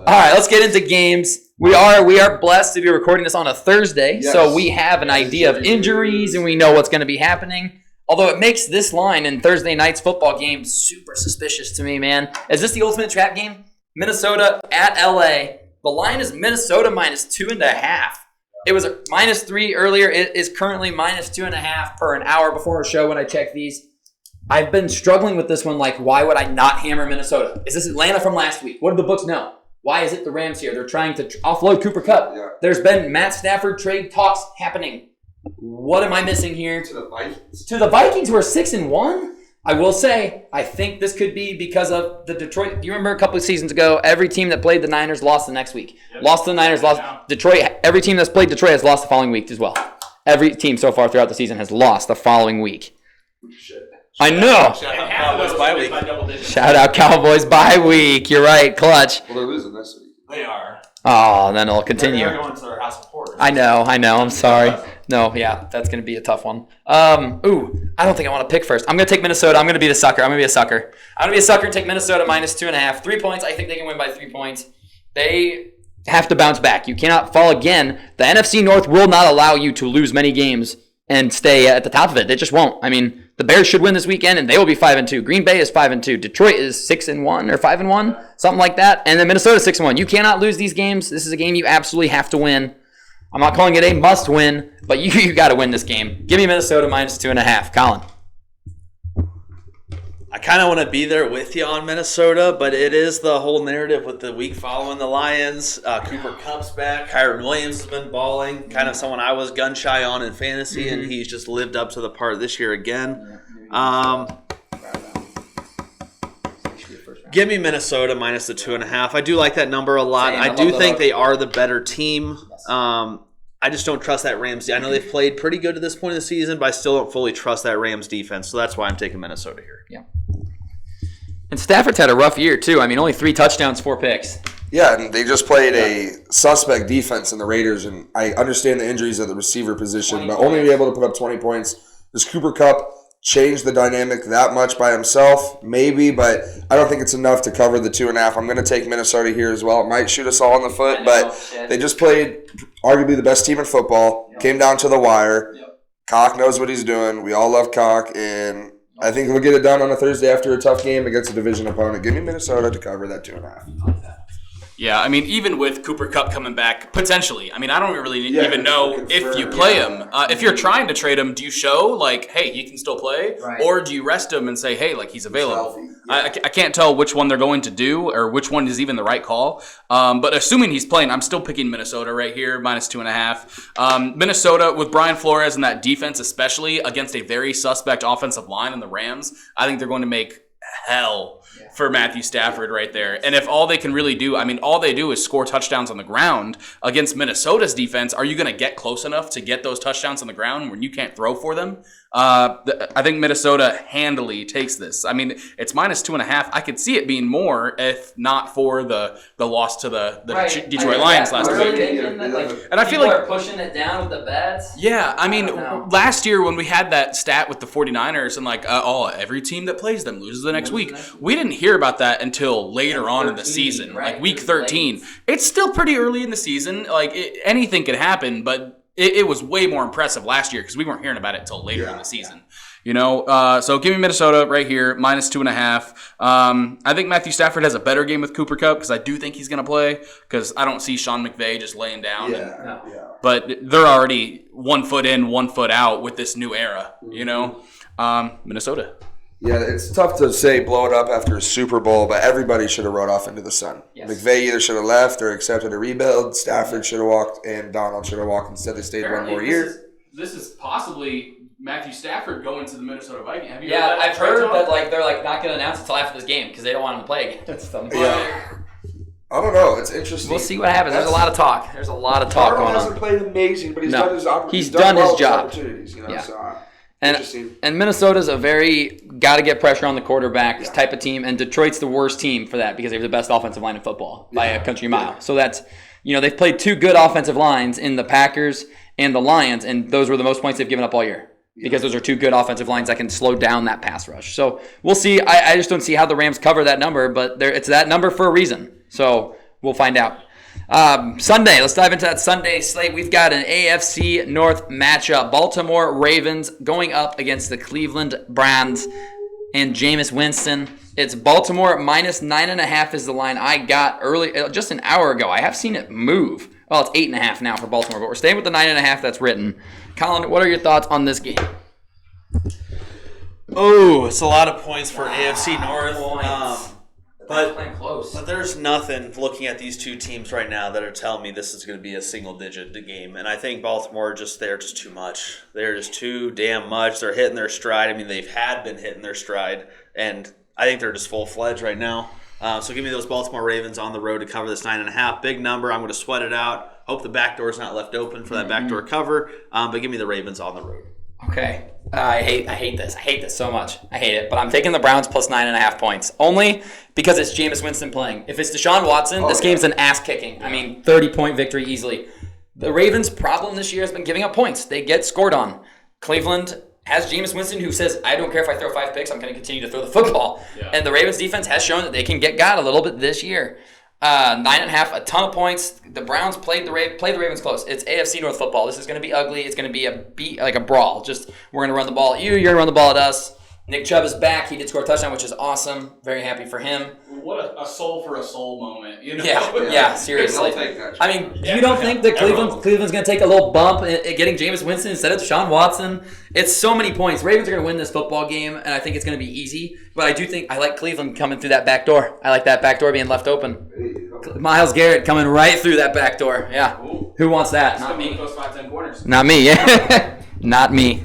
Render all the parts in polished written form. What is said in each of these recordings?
right, let's get into games. We are blessed to be recording this on a Thursday, so we have an idea of injuries and we know what's going to be happening. Although it makes this line in Thursday night's football game super suspicious to me, man. Is this the ultimate trap game? Minnesota at LA. The line is Minnesota -2.5. It was -3 earlier. It is currently -2.5 per an hour before our show when I checked these. I've been struggling with this one. Like, why would I not hammer Minnesota? Is this Atlanta from last week? What did the books know? Why is it the Rams here? They're trying to offload Cooper Kupp. Yeah. There's been Matt Stafford trade talks happening. What am I missing here? To the Vikings. To the Vikings, who are 6-1. I will say, I think this could be because of the Detroit. Do you remember a couple of seasons ago, every team that played the Niners lost the next week? Yep. Lost to the Niners, lost. Detroit. Every team that's played Detroit has lost the following week as well. Every team so far throughout the season has lost the following week. Shit. I know. Shout out Cowboys bye week. Shout out Cowboys bye week. You're right, clutch. Well, they're losing this week. They are. Oh, then it'll continue. They're going to their house of horrors. I know. I'm sorry. No, yeah, that's going to be a tough one. I don't think I want to pick first. I'm going to take Minnesota. I'm going to be the sucker. I'm going to be a sucker and take Minnesota -2.5. 3 points. I think they can win by 3 points. They have to bounce back. You cannot fall again. The NFC North will not allow you to lose many games and stay at the top of it. They just won't. I mean, the Bears should win this weekend, and they will be 5-2. Green Bay is 5-2. Detroit is 6-1 or 5-1, something like that. And then Minnesota 6-1. You cannot lose these games. This is a game you absolutely have to win. I'm not calling it a must win, but you got to win this game. Give me Minnesota -2.5. Colin. I kind of want to be there with you on Minnesota, but it is the whole narrative with the week following the Lions. Cooper Kupp's back. Kyron Williams has been balling. Kind of someone I was gun shy on in fantasy, and he's just lived up to the part this year again. Give me Minnesota -2.5. I do like that number a lot. I do think they are the better team. I just don't trust that Rams. I know they've played pretty good to this point of the season, but I still don't fully trust that Rams defense. So that's why I'm taking Minnesota here. Yeah. And Stafford's had a rough year, too. I mean, only 3 touchdowns, 4 picks. Yeah, and they just played a suspect defense in the Raiders, and I understand the injuries at the receiver position, but only be able to put up 20 points. Does Cooper Kupp change the dynamic that much by himself? Maybe, but I don't think it's enough to cover the 2.5. I'm going to take Minnesota here as well. It might shoot us all in the foot, but they just played arguably the best team in football. Yep. Came down to the wire. Yep. Cock knows what he's doing. We all love Cock, and I think we'll get it done on a Thursday after a tough game against a division opponent. Give me Minnesota to cover that 2.5. Yeah, I mean, even with Cooper Kupp coming back, potentially. I mean, I don't really even know if you play him. If you're trying to trade him, do you show, like, hey, he can still play? Right. Or do you rest him and say, hey, like, he's available? I can't tell which one they're going to do or which one is even the right call. But assuming he's playing, I'm still picking Minnesota right here, -2.5. Minnesota, with Brian Flores and that defense especially, against a very suspect offensive line in the Rams, I think they're going to make hell for Matthew Stafford right there. And if all they can really do, I mean, all they do is score touchdowns on the ground against Minnesota's defense, are you going to get close enough to get those touchdowns on the ground when you can't throw for them? I think Minnesota handily takes this. I mean, it's -2.5. I could see it being more if not for the loss to the Detroit Lions last week. And I feel like are pushing it down with the bets. Yeah, I mean, last year when we had that stat with the 49ers and every team that plays them loses the next week, we didn't hear about that until later on in the season, like week 13. It's still pretty early in the season. Like anything could happen, but it was way more impressive last year because we weren't hearing about it until later in the season. You know, so give me Minnesota right here, -2.5. I think Matthew Stafford has a better game with Cooper Kupp because I do think he's going to play because I don't see Sean McVay just laying down. But they're already 1 foot in, 1 foot out with this new era, you know. Minnesota. Yeah, it's tough to say blow it up after a Super Bowl, but everybody should have rode off into the sun. Yes. McVay either should have left or accepted a rebuild. Stafford should have walked, and Donald should have walked. Instead, they stayed one more year. This is possibly Matthew Stafford going to the Minnesota Vikings. Have you heard that? I've heard that they're not going to announce it until after this game because they don't want him to play against them. Yeah. I don't know. It's interesting. We'll see what happens. There's a lot of talk. Going on. Darnold hasn't played amazing, but he's done his He's done his job. Opportunities, you know, so. And Minnesota's a very got to get pressure on the quarterback type of team, and Detroit's the worst team for that because they have the best offensive line in football by a country mile. So that's, they've played 2 good offensive lines in the Packers and the Lions, and those were the most points they've given up all year because those are 2 good offensive lines that can slow down that pass rush. So we'll see. I just don't see how the Rams cover that number, but it's that number for a reason. So we'll find out. Sunday, let's dive into that Sunday slate. We've got an AFC North matchup. Baltimore Ravens going up against the Cleveland Browns and Jameis Winston. It's Baltimore minus 9.5 is the line I got early, just an hour ago. I have seen it move. Well, it's 8.5 now for Baltimore, but we're staying with the 9.5 that's written. Colin, what are your thoughts on this game? Oh, it's a lot of points for AFC North. But there's nothing looking at these two teams right now that are telling me this is going to be a single-digit game. And I think Baltimore they're just too much. They're just too damn much. They're hitting their stride. I mean, they've been hitting their stride. And I think they're just full-fledged right now. So give me those Baltimore Ravens on the road to cover this 9.5. Big number. I'm going to sweat it out. Hope the back door is not left open for that backdoor cover. But give me the Ravens on the road. Okay. I hate this. I hate this so much. I hate it. But I'm taking the Browns plus 9.5 points. Only because it's Jameis Winston playing. If it's Deshaun Watson, this game's an ass kicking. I mean, 30-point victory easily. The Ravens' problem this year has been giving up points. They get scored on. Cleveland has Jameis Winston who says, I don't care if I throw 5 picks, I'm going to continue to throw the football. Yeah. And the Ravens defense has shown that they can get got a little bit this year. 9.5, a ton of points. The Browns played the Ravens close. It's AFC North football. This is going to be ugly. It's going to be a brawl. Just we're going to run the ball at you. You're going to run the ball at us. Nick Chubb is back. He did score a touchdown, which is awesome. Very happy for him. What a soul for a soul moment. You know? Yeah, seriously. I mean, you don't think that Cleveland's going to take a little bump at getting Jameis Winston instead of Deshaun Watson? It's so many points. Ravens are going to win this football game, and I think it's going to be easy. But I do think I like Cleveland coming through that back door. I like that back door being left open. Myles Garrett coming right through that back door. Yeah. Ooh. Who wants that? Not me. Those 5-10 corners. Not me. Yeah. Not me.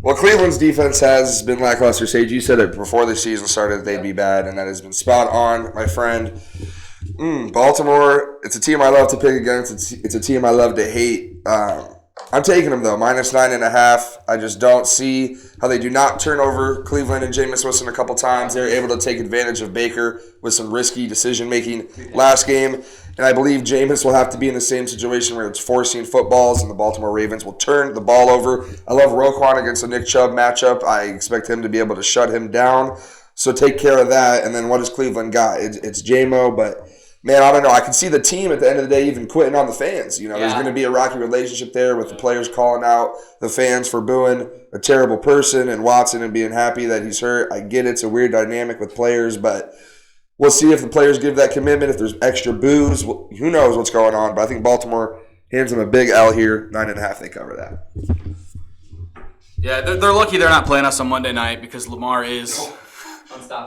Well, Cleveland's defense has been lackluster. Sage, you said it before the season started they'd be bad, and that has been spot on, my friend. Baltimore, it's a team I love to pick against. It's a team I love to hate. I'm taking them, though, minus 9.5. I just don't see how they do not turn over Cleveland and Jameis Winston a couple times. They're able to take advantage of Baker with some risky decision-making last game. And I believe Jameis will have to be in the same situation where it's forcing footballs and the Baltimore Ravens will turn the ball over. I love Roquan against the Nick Chubb matchup. I expect him to be able to shut him down. So take care of that. And then what does Cleveland got? It's J-Mo, but man, I don't know. I can see the team at the end of the day even quitting on the fans. There's going to be a rocky relationship there with the players calling out the fans for booing a terrible person and Watson and being happy that he's hurt. I get it's a weird dynamic with players, but we'll see if the players give that commitment, if there's extra boos. Who knows what's going on, but I think Baltimore hands them a big L here. 9.5, they cover that. Yeah, they're lucky they're not playing us on Monday night because Lamar is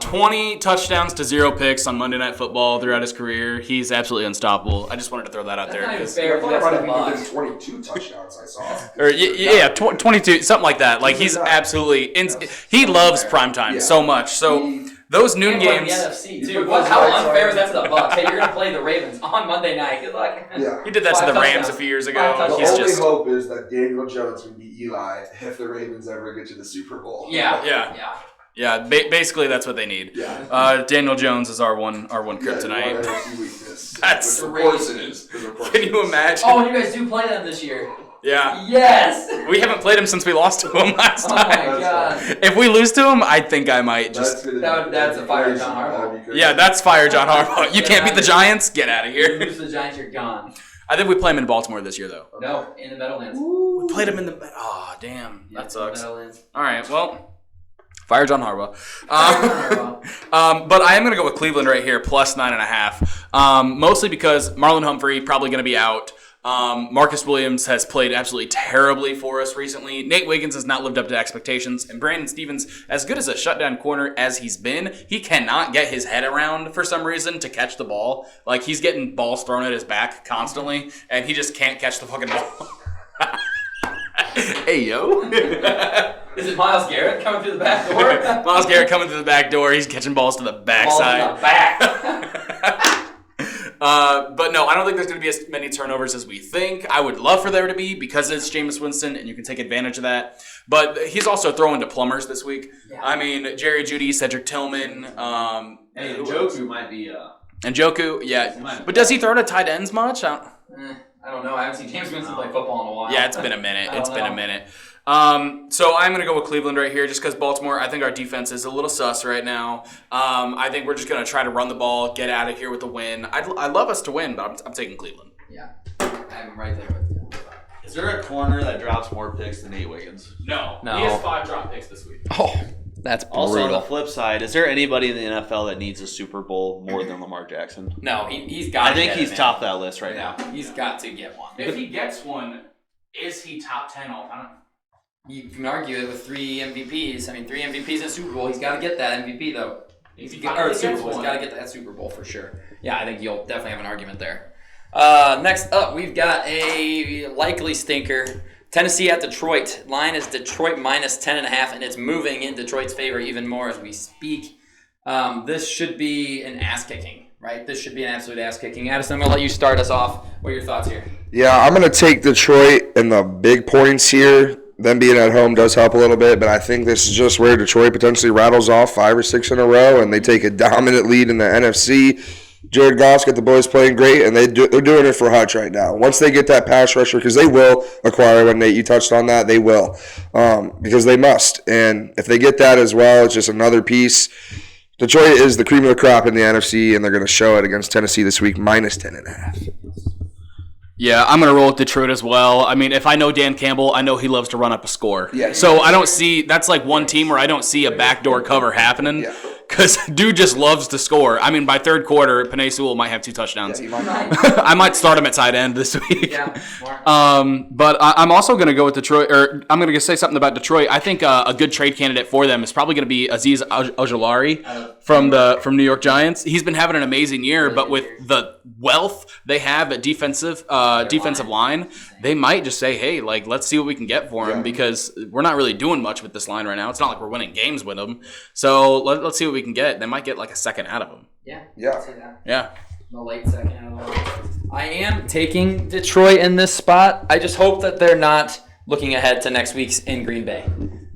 20 touchdowns to 0 picks on Monday Night Football throughout his career. He's absolutely unstable. I just wanted to throw that out there. That's not even fair. 22 touchdowns I saw. Or 22, something like that. Like he's absolutely he loves primetime so much. So those noon games. The NFC too. How unfair is that to the Bucs? Hey, you're gonna play the Ravens on Monday night. Good luck. Yeah. He did that to the Rams a few years ago. The only hope is that Daniel Jones can beat Eli if the Ravens ever get to the Super Bowl. Yeah, basically that's what they need. Yeah. Daniel Jones is our one kryptonite. That's of course it is. Can you imagine? Oh, you guys do play them this year. Yeah. Yes. We haven't played him since we lost to him last time. Oh my god. If we lose to him, I think I might just. That's a fire John Harbaugh. Yeah, that's fire John Harbaugh. You can't beat the Giants. Get out of here. You lose to the Giants, you're gone. I think we play him in Baltimore this year, though. No, in the Meadowlands. We played him in the. Oh, damn. That sucks. All right, well. Fire John Harbaugh. But I am going to go with Cleveland right here, plus 9.5. Mostly because Marlon Humphrey probably going to be out. Marcus Williams has played absolutely terribly for us recently. Nate Wiggins has not lived up to expectations. And Brandon Stevens, as good as a shutdown corner as he's been, he cannot get his head around for some reason to catch the ball. Like, he's getting balls thrown at his back constantly, and he just can't catch the fucking ball. Hey, yo. Is it Myles Garrett coming through the back door? Myles Garrett coming through the back door. He's catching balls to the backside. Balls to the back. But no, I don't think there's going to be as many turnovers as we think. I would love for there to be because it's Jameis Winston and you can take advantage of that. But he's also throwing to plumbers this week. Yeah. I mean, Jerry Jeudy, Cedric Tillman. And Njoku might be... Njoku, yeah. But does he throw to tight ends much? I don't know. I haven't seen James Winston play football in a while. Yeah, it's been a minute. So I'm going to go with Cleveland right here just because Baltimore, I think our defense is a little sus right now. I think we're just going to try to run the ball, get out of here with a win. I'd love us to win, but I'm taking Cleveland. Yeah, I'm right there with you. Is there a corner that drops more picks than Nate Wiggins? No. He has 5 drop picks this week. Oh, that's brutal. Also, on the flip side, is there anybody in the NFL that needs a Super Bowl more than Lamar Jackson? No, he's got. I think he's top of that list right now. He's got to get one. If he gets one, is he top 10 all time? You can argue it with 3 MVPs. I mean, 3 MVPs in Super Bowl. He's got to get that MVP though. Or Super Bowl. He's got to get that Super Bowl for sure. Yeah, I think you'll definitely have an argument there. Next up, we've got a likely stinker. Tennessee at Detroit. Line is Detroit minus 10.5, and it's moving in Detroit's favor even more as we speak. This should be an ass-kicking, right? This should be an absolute ass-kicking. Addison, I'm going to let you start us off. What are your thoughts here? Yeah, I'm going to take Detroit and the big points here. Them being at home does help a little bit, but I think this is just where Detroit potentially rattles off 5 or 6 in a row, and they take a dominant lead in the NFC. Jared Goff's got the boys playing great, and they're doing it for Hutch right now. Once they get that pass rusher, because they will acquire one, Nate, you touched on that, they will, because they must. And if they get that as well, it's just another piece. Detroit is the cream of the crop in the NFC, and they're going to show it against Tennessee this week, minus 10.5. Yeah, I'm going to roll with Detroit as well. I mean, if I know Dan Campbell, I know he loves to run up a score. Yeah. So I don't see – that's like one team where I don't see a backdoor cover happening. Yeah. Because dude just loves to score. I mean, by third quarter, Penei Sewell might have 2 touchdowns. Yeah, I might start him at tight end this week. Yeah, smart. But I'm also going to go with Detroit, or I'm going to say something about Detroit. I think a good trade candidate for them is probably going to be Azeez Ojulari from New York Giants. He's been having an amazing year, but with the wealth they have at defensive line, they might just say, hey, like, let's see what we can get for him because we're not really doing much with this line right now. It's not like we're winning games with them. So let's see what we can get. They might get like a second out of him. Yeah. Yeah. The late second out of the line. I am taking Detroit in this spot. I just hope that they're not looking ahead to next week's in Green Bay.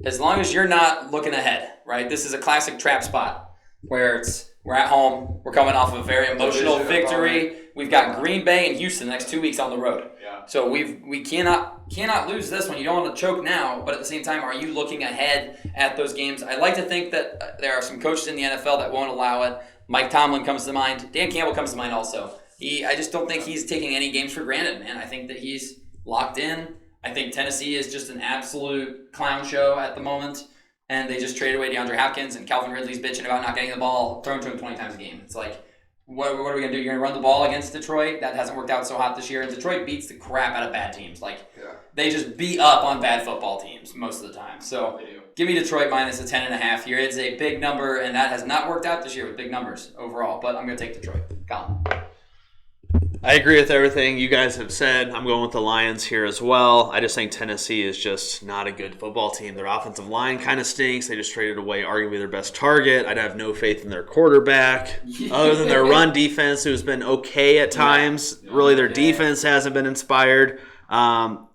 As long as you're not looking ahead, right? This is a classic trap spot where we're at home. We're coming off of a very emotional victory. We've got Green Bay and Houston the next 2 weeks on the road. Yeah. So we cannot lose this one. You don't want to choke now, but at the same time, are you looking ahead at those games? I like to think that there are some coaches in the NFL that won't allow it. Mike Tomlin comes to mind. Dan Campbell comes to mind also. I just don't think he's taking any games for granted, man. I think that he's locked in. I think Tennessee is just an absolute clown show at the moment. And they just traded away DeAndre Hopkins, and Calvin Ridley's bitching about not getting the ball thrown to him 20 times a game. It's like, what are we going to do? You're going to run the ball against Detroit? That hasn't worked out so hot this year. And Detroit beats the crap out of bad teams. They just beat up on bad football teams most of the time. So give me Detroit minus a 10.5 here. It's a big number, and that has not worked out this year with big numbers overall. But I'm going to take Detroit. Colin. I agree with everything you guys have said. I'm going with the Lions here as well. I just think Tennessee is just not a good football team. Their offensive line kind of stinks. They just traded away arguably their best target. I'd have no faith in their quarterback. Other than their run defense, who's been okay at times. Really, their defense hasn't been inspired.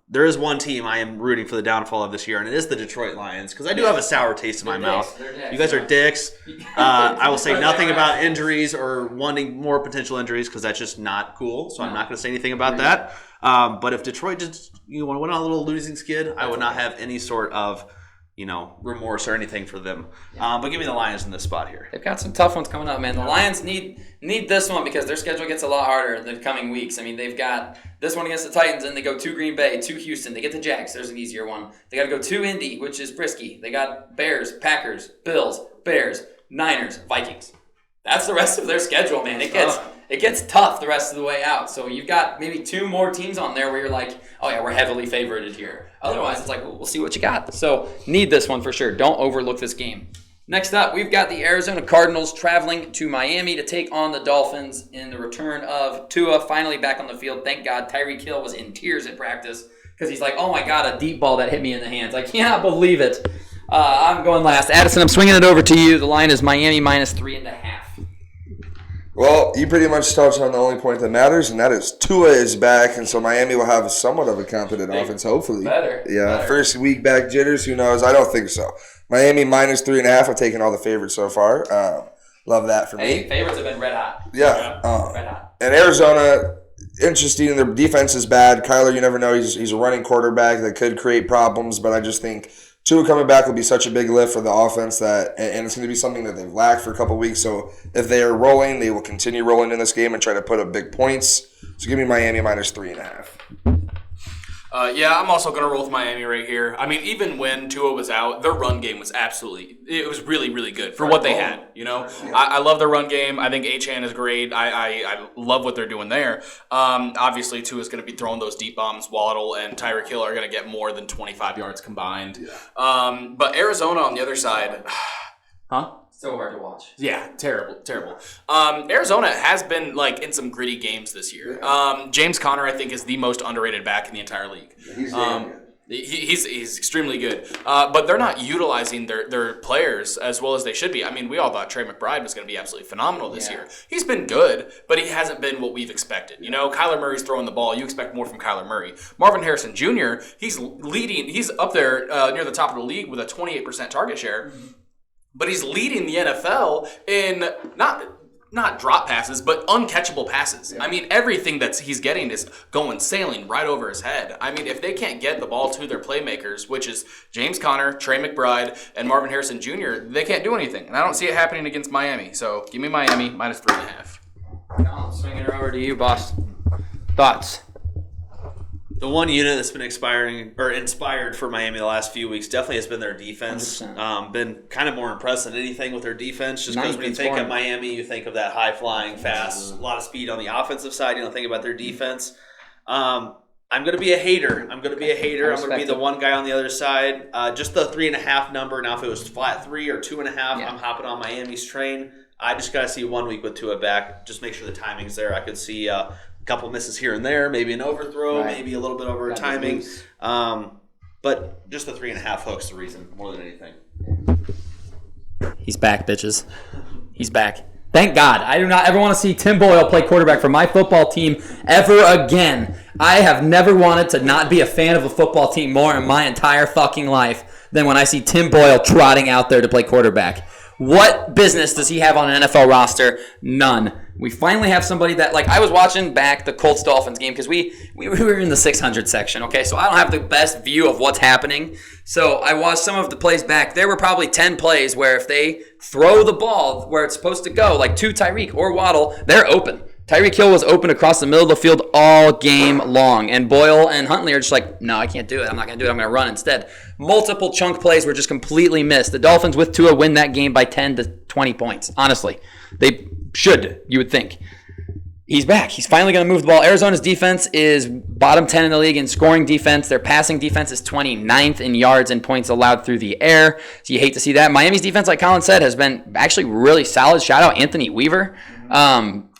There is one team I am rooting for the downfall of this year, and it is the Detroit Lions, because I do have a sour taste in my mouth. You guys are dicks. I will say nothing about injuries or wanting more potential injuries, because that's just not cool, so I'm not going to say anything about that. But if Detroit just went on a little losing skid, I would not have any sort of remorse or anything for them. But give me the Lions in this spot here. They've got some tough ones coming up, man. The Lions need this one because their schedule gets a lot harder in the coming weeks. I mean, they've got this one against the Titans, and they go to Green Bay, to Houston. They get the Jags. There's an easier one. They got to go to Indy, which is risky. They got Bears, Packers, Bills, Bears, Niners, Vikings. That's the rest of their schedule, man. It gets tough the rest of the way out. So you've got maybe 2 more teams on there where you're like, oh yeah, we're heavily favored here. Otherwise, it's like, well, we'll see what you got. So need this one for sure. Don't overlook this game. Next up, we've got the Arizona Cardinals traveling to Miami to take on the Dolphins in the return of Tua finally back on the field. Thank God Tyreek Hill was in tears at practice because he's like, oh my God, a deep ball that hit me in the hands. I cannot believe it. I'm going last. Addison, I'm swinging it over to you. The line is Miami minus 3.5. Well, you pretty much touched on the only point that matters, and that is Tua is back, and so Miami will have somewhat of a competent offense, hopefully. Better. First week back jitters, who knows? I don't think so. Miami minus 3.5. I've taken all the favorites so far. Love that for me. Favorites have been red hot. Yeah. Red hot. And Arizona, interesting. Their defense is bad. Kyler, you never know. He's a running quarterback that could create problems, but I just think Tua coming back will be such a big lift for the offense and it's going to be something that they've lacked for a couple weeks. So if they are rolling, they will continue rolling in this game and try to put up big points. So give me Miami minus 3.5. Yeah, I'm also going to roll with Miami right here. I mean, even when Tua was out, their run game was it was really, really good for what they had, you know? I love their run game. I think Achane is great. I love what they're doing there. Obviously, Tua's going to be throwing those deep bombs. Waddle and Tyreek Hill are going to get more than 25 yards combined. Yeah. But Arizona on the other side, So hard to watch. Yeah, terrible. Arizona has been like in some gritty games this year. James Conner, I think, is the most underrated back in the entire league. He's extremely good, but they're not utilizing their players as well as they should be. I mean, we all thought Trey McBride was going to be absolutely phenomenal this year. He's been good, but he hasn't been what we've expected. You know, Kyler Murray's throwing the ball. You expect more from Kyler Murray. Marvin Harrison Jr., he's leading. He's up there near the top of the league with a 28% target share. But he's leading the NFL in not drop passes, but uncatchable passes. Yeah. I mean, everything that he's getting is sailing right over his head. I mean, if they can't get the ball to their playmakers, which is James Conner, Trey McBride, and Marvin Harrison Jr., they can't do anything. And I don't see it happening against Miami. So give me Miami minus 3.5. I'll swing it over to you, boss. Thoughts? The one unit that's been inspired for Miami the last few weeks definitely has been their defense. Been kind of more impressed than anything with their defense. Just because when you think of Miami, you think of that high-flying, fast, a lot of speed on the offensive side. You don't think about their defense. I'm going to be a hater. I'm going to be the one guy on the other side. Just the 3.5 number. Now, if it was flat 3 or 2.5, I'm hopping on Miami's train. I just got to see 1 week with Tua back. Just make sure the timing's there. I could see couple misses here and there, maybe an overthrow, maybe a little bit over timing. But just the 3.5 hook's the reason more than anything. He's back, bitches. He's back. Thank God. I do not ever want to see Tim Boyle play quarterback for my football team ever again. I have never wanted to not be a fan of a football team more in my entire fucking life than when I see Tim Boyle trotting out there to play quarterback. What business does he have on an NFL roster? None. We finally have somebody that, like, I was watching back the Colts-Dolphins game because we were in the 600 section, okay? So I don't have the best view of what's happening. So I watched some of the plays back. There were probably 10 plays where if they throw the ball where it's supposed to go, like to Tyreek or Waddle, they're open. Tyreek Hill was open across the middle of the field all game long. And Boyle and Huntley are just like, no, I can't do it. I'm not going to do it. I'm going to run instead. Multiple chunk plays were just completely missed. The Dolphins with Tua win that game by 10 to 20 points. Honestly, they should, you would think. He's back. He's finally going to move the ball. Arizona's defense is bottom 10 in the league in scoring defense. Their passing defense is 29th in yards and points allowed through the air. So you hate to see that. Miami's defense, like Colin said, has been actually really solid. Shout out Anthony Weaver.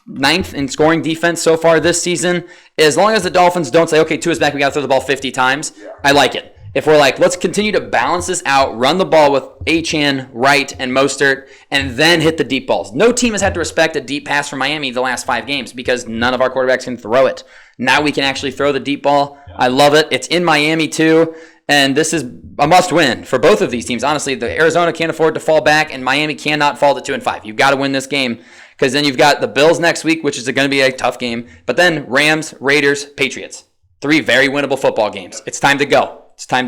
9th in scoring defense so far this season. As long as the Dolphins don't say, okay, Tua's back, we got to throw the ball 50 times, I like it. If we're like, let's continue to balance this out, run the ball with Achane, Wright, and Mostert, and then hit the deep balls. No team has had to respect a deep pass from Miami the last 5 games because none of our quarterbacks can throw it. Now we can actually throw the deep ball. I love it. It's in Miami too, and this is a must-win for both of these teams. Honestly, the Arizona can't afford to fall back, and Miami cannot fall to 2-5. You've got to win this game. Because then you've got the Bills next week, which is going to be a tough game. But then Rams, Raiders, Patriots. 3 very winnable football games. It's time to go. I'm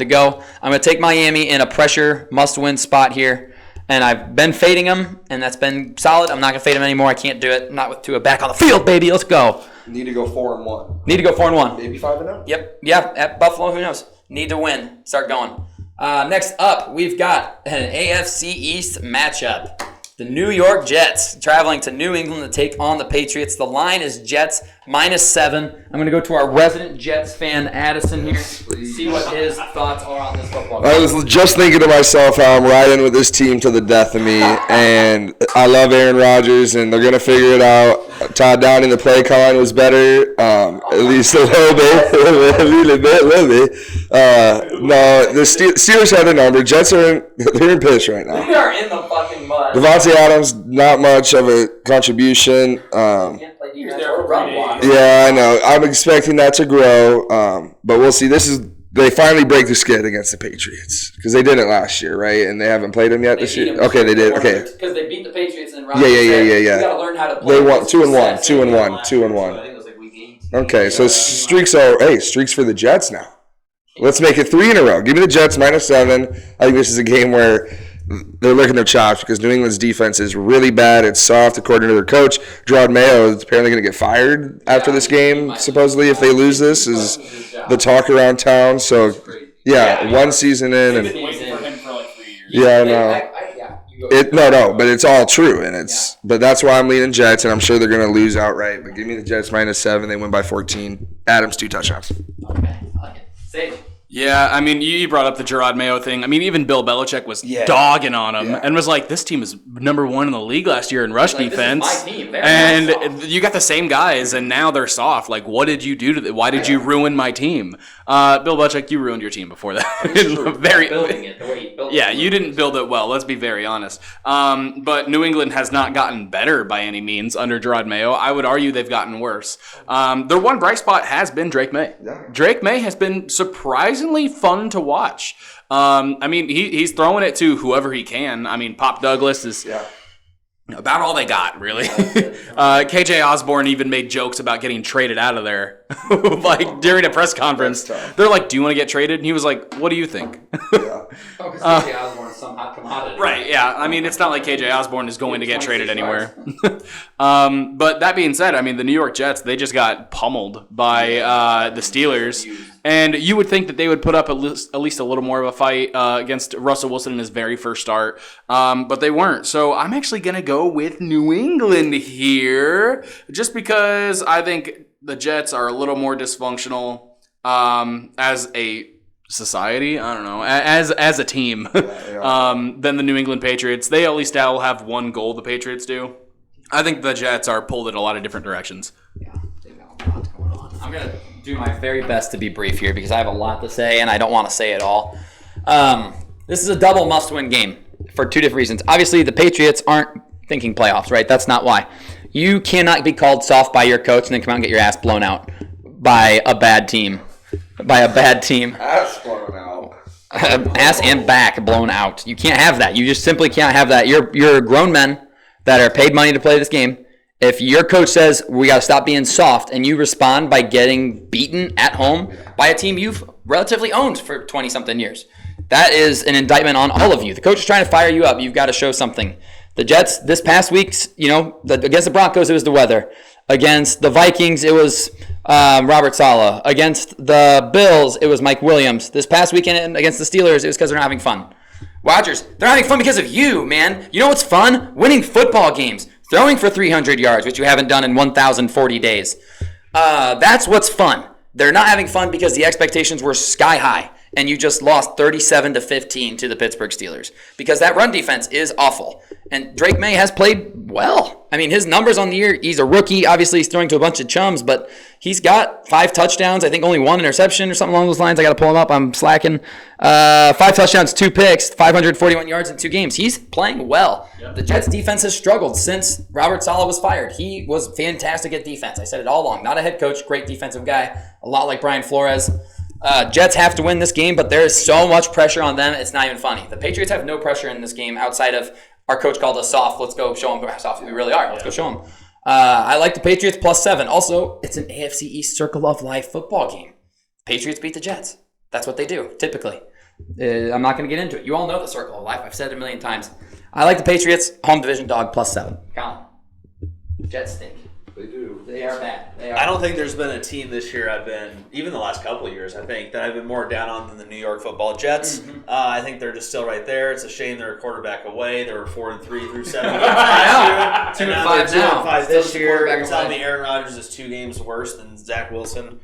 going to take Miami in a pressure must-win spot here. And I've been fading them, and that's been solid. I'm not going to fade them anymore. I can't do it. Not with Tua back on the field, baby. Let's go. Need to go 4-1. Maybe 5-0? Yep. Yeah, at Buffalo, who knows? Need to win. Start going. Next up, we've got an AFC East matchup. The New York Jets traveling to New England to take on the Patriots. The line is Jets -7. I'm going to go to our resident Jets fan, Addison, here. See what his thoughts are on this football game. I was just thinking to myself how I'm riding with this team to the death of me. And I love Aaron Rodgers, and they're going to figure it out. Todd Downing, the play calling was better, at least a little bit. No, the Steelers had a number. Jets they're in pitch right now. We are in the fucking mud. Devontae Adams, not much of a contribution. Yeah, I know. I'm expecting that to grow, but we'll see. They finally break the skid against the Patriots because they did it last year, right? And they haven't played them yet this year. Okay, they did. Okay. Because they beat the Patriots and Yeah. You got to learn how to play. They won 2-1. 2-1. I think it was like week Okay, so streaks for the Jets now. Let's make it 3 in a row. Give me the Jets -7. I think this is a game where they're licking their chops because New England's defense is really bad. It's soft, according to their coach. Gerard Mayo is apparently going to get fired after this game, supposedly, if they lose this, is the talk around town. So, yeah, one season in. They've been waiting for him for like 3 years. Yeah, I know. But it's all true, and but that's why I'm leaning Jets, and I'm sure they're going to lose outright. But give me the Jets -7. They win by 14. Adams 2 touchdowns. Okay, I like it. Sage. Yeah, I mean, you brought up the Gerard Mayo thing. I mean, even Bill Belichick was dogging on him and was like, this team is #1 in the league last year in rush defense. This is my team. And you got the same guys, and now they're soft. Like, what did you do to them? Why did you ruin my team? Bill Belichick, you ruined your team before that. Building it the way he built it. Yeah, you didn't build it well. Let's be very honest. But New England has not gotten better by any means under Gerard Mayo. I would argue they've gotten worse. Their one bright spot has been Drake May. Yeah. Drake May has been surprisingly fun to watch. I mean, he's throwing it to whoever he can. I mean, Pop Douglas is about all they got, really. KJ Osborne even made jokes about getting traded out of there. Like, during a press conference, they're like, do you want to get traded? And he was like, what do you think? Because KJ Osborne is some hot commodity. Right, yeah. I mean, it's not like KJ Osborne is going to get traded anywhere. But that being said, I mean, the New York Jets, they just got pummeled by the Steelers. And you would think that they would put up at least a little more of a fight against Russell Wilson in his very first start, but they weren't. So I'm actually going to go with New England here, just because I think the Jets are a little more dysfunctional as a society. I don't know, as a team than the New England Patriots. They at least all have one goal. The Patriots do. I think the Jets are pulled in a lot of different directions. Yeah, they got a lot going on. I'm gonna do my very best to be brief here because I have a lot to say and I don't want to say it all. This is a double must-win game for 2 different reasons. Obviously, the Patriots aren't thinking playoffs, right? That's not why. You cannot be called soft by your coach and then come out and get your ass blown out by a bad team. Ass blown out. Ass and back blown out. You can't have that. You just simply can't have that. You're grown men that are paid money to play this game. If your coach says we got to stop being soft and you respond by getting beaten at home by a team you've relatively owned for 20-something years, that is an indictment on all of you. The coach is trying to fire you up. You've got to show something. The Jets, this past week's, against the Broncos, it was the weather. Against the Vikings, it was Robert Saleh. Against the Bills, it was Mike Williams. This past weekend against the Steelers, it was because they're not having fun. Rodgers, they're having fun because of you, man. You know what's fun? Winning football games. Throwing for 300 yards, which you haven't done in 1,040 days. That's what's fun. They're not having fun because the expectations were sky high, and you just lost 37-15 to the Pittsburgh Steelers because that run defense is awful. And Drake May has played well. I mean, his numbers on the year, he's a rookie. Obviously, he's throwing to a bunch of chums, but he's got 5 touchdowns. I think only 1 interception or something along those lines. I got to pull him up. I'm slacking. 5 touchdowns, 2 picks, 541 yards in 2 games. He's playing well. Yep. The Jets' defense has struggled since Robert Saleh was fired. He was fantastic at defense. I said it all along. Not a head coach, great defensive guy. A lot like Brian Flores. Jets have to win this game, but there is so much pressure on them, it's not even funny. The Patriots have no pressure in this game outside of our coach called us soft. Let's go show them how soft we really are. Let's go show them. I like the Patriots +7. Also, it's an AFC East Circle of Life football game. Patriots beat the Jets. That's what they do, typically. I'm not going to get into it. You all know the Circle of Life. I've said it a million times. I like the Patriots, home division dog +7. Colin. Jets stink. They do. They are bad. I don't think there's been a team this year even the last couple of years, I think, that I've been more down on than the New York Football Jets. Mm-hmm. I think they're just still right there. It's a shame they're a quarterback away. They were 4-3 through 7 games last year. 2-5 now. 2-5 this year. You're telling me Aaron Rodgers is 2 games worse than Zach Wilson?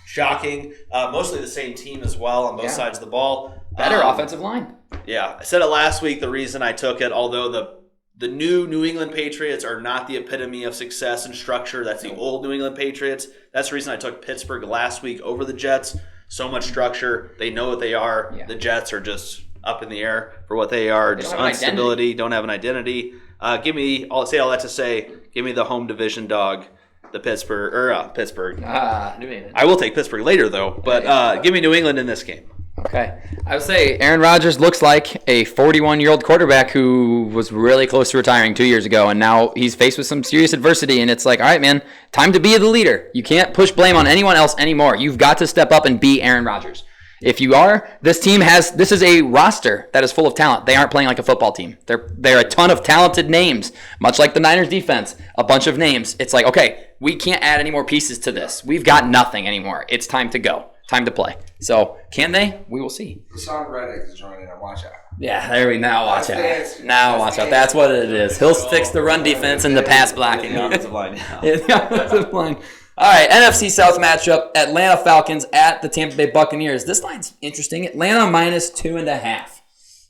Shocking. Mostly the same team as well on both sides of the ball. Better offensive line. Yeah. I said it last week, the reason I took it, although the new New England Patriots are not the epitome of success and structure. That's the old New England Patriots. That's the reason I took Pittsburgh last week over the Jets. So much structure. They know what they are. Yeah. The Jets are just up in the air for what they are. Just instability. Don't have an identity. I'll say all that to say, give me the home division dog, the Pittsburgh. New England. I will take Pittsburgh later, though. But give me New England in this game. Okay. I would say Aaron Rodgers looks like a 41-year-old quarterback who was really close to retiring 2 years ago, and now he's faced with some serious adversity, and it's like, all right, man, time to be the leader. You can't push blame on anyone else anymore. You've got to step up and be Aaron Rodgers. If you are, this is a roster that is full of talent. They aren't playing like a football team. They're a ton of talented names, much like the Niners defense, a bunch of names. It's like, okay, we can't add any more pieces to this. We've got nothing anymore. It's time to go. Time to play. So, can they? We will see. Hassan Reddick is joining. Watch out. Yeah, there we now watch out. Now watch out. That's what it is. He'll fix the run defense and the pass blocking. The offensive line. The offensive line. All right, NFC South matchup, Atlanta Falcons at the Tampa Bay Buccaneers. This line's interesting. Atlanta -2.5.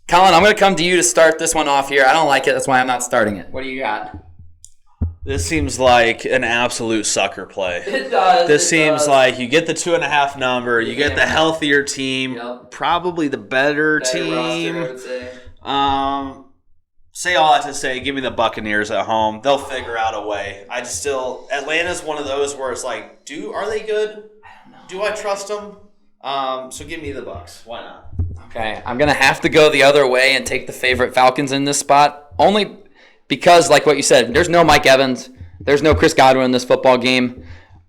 Colin, I'm going to come to you to start this one off here. I don't like it. That's why I'm not starting it. What do you got? This seems like an absolute sucker play. It does. This seems like you get the 2.5 number, you get the healthier team, Yep. probably the better team. Roster, I would say. Say all that to say, give me the Buccaneers at home. They'll figure out a way. Atlanta's one of those where it's like, are they good? I don't know. Do I trust them? So give me the Bucs. Why not? Okay, I'm going to have to go the other way and take the favorite Falcons in this spot. Only because, like what you said, there's no Mike Evans. There's no Chris Godwin in this football game.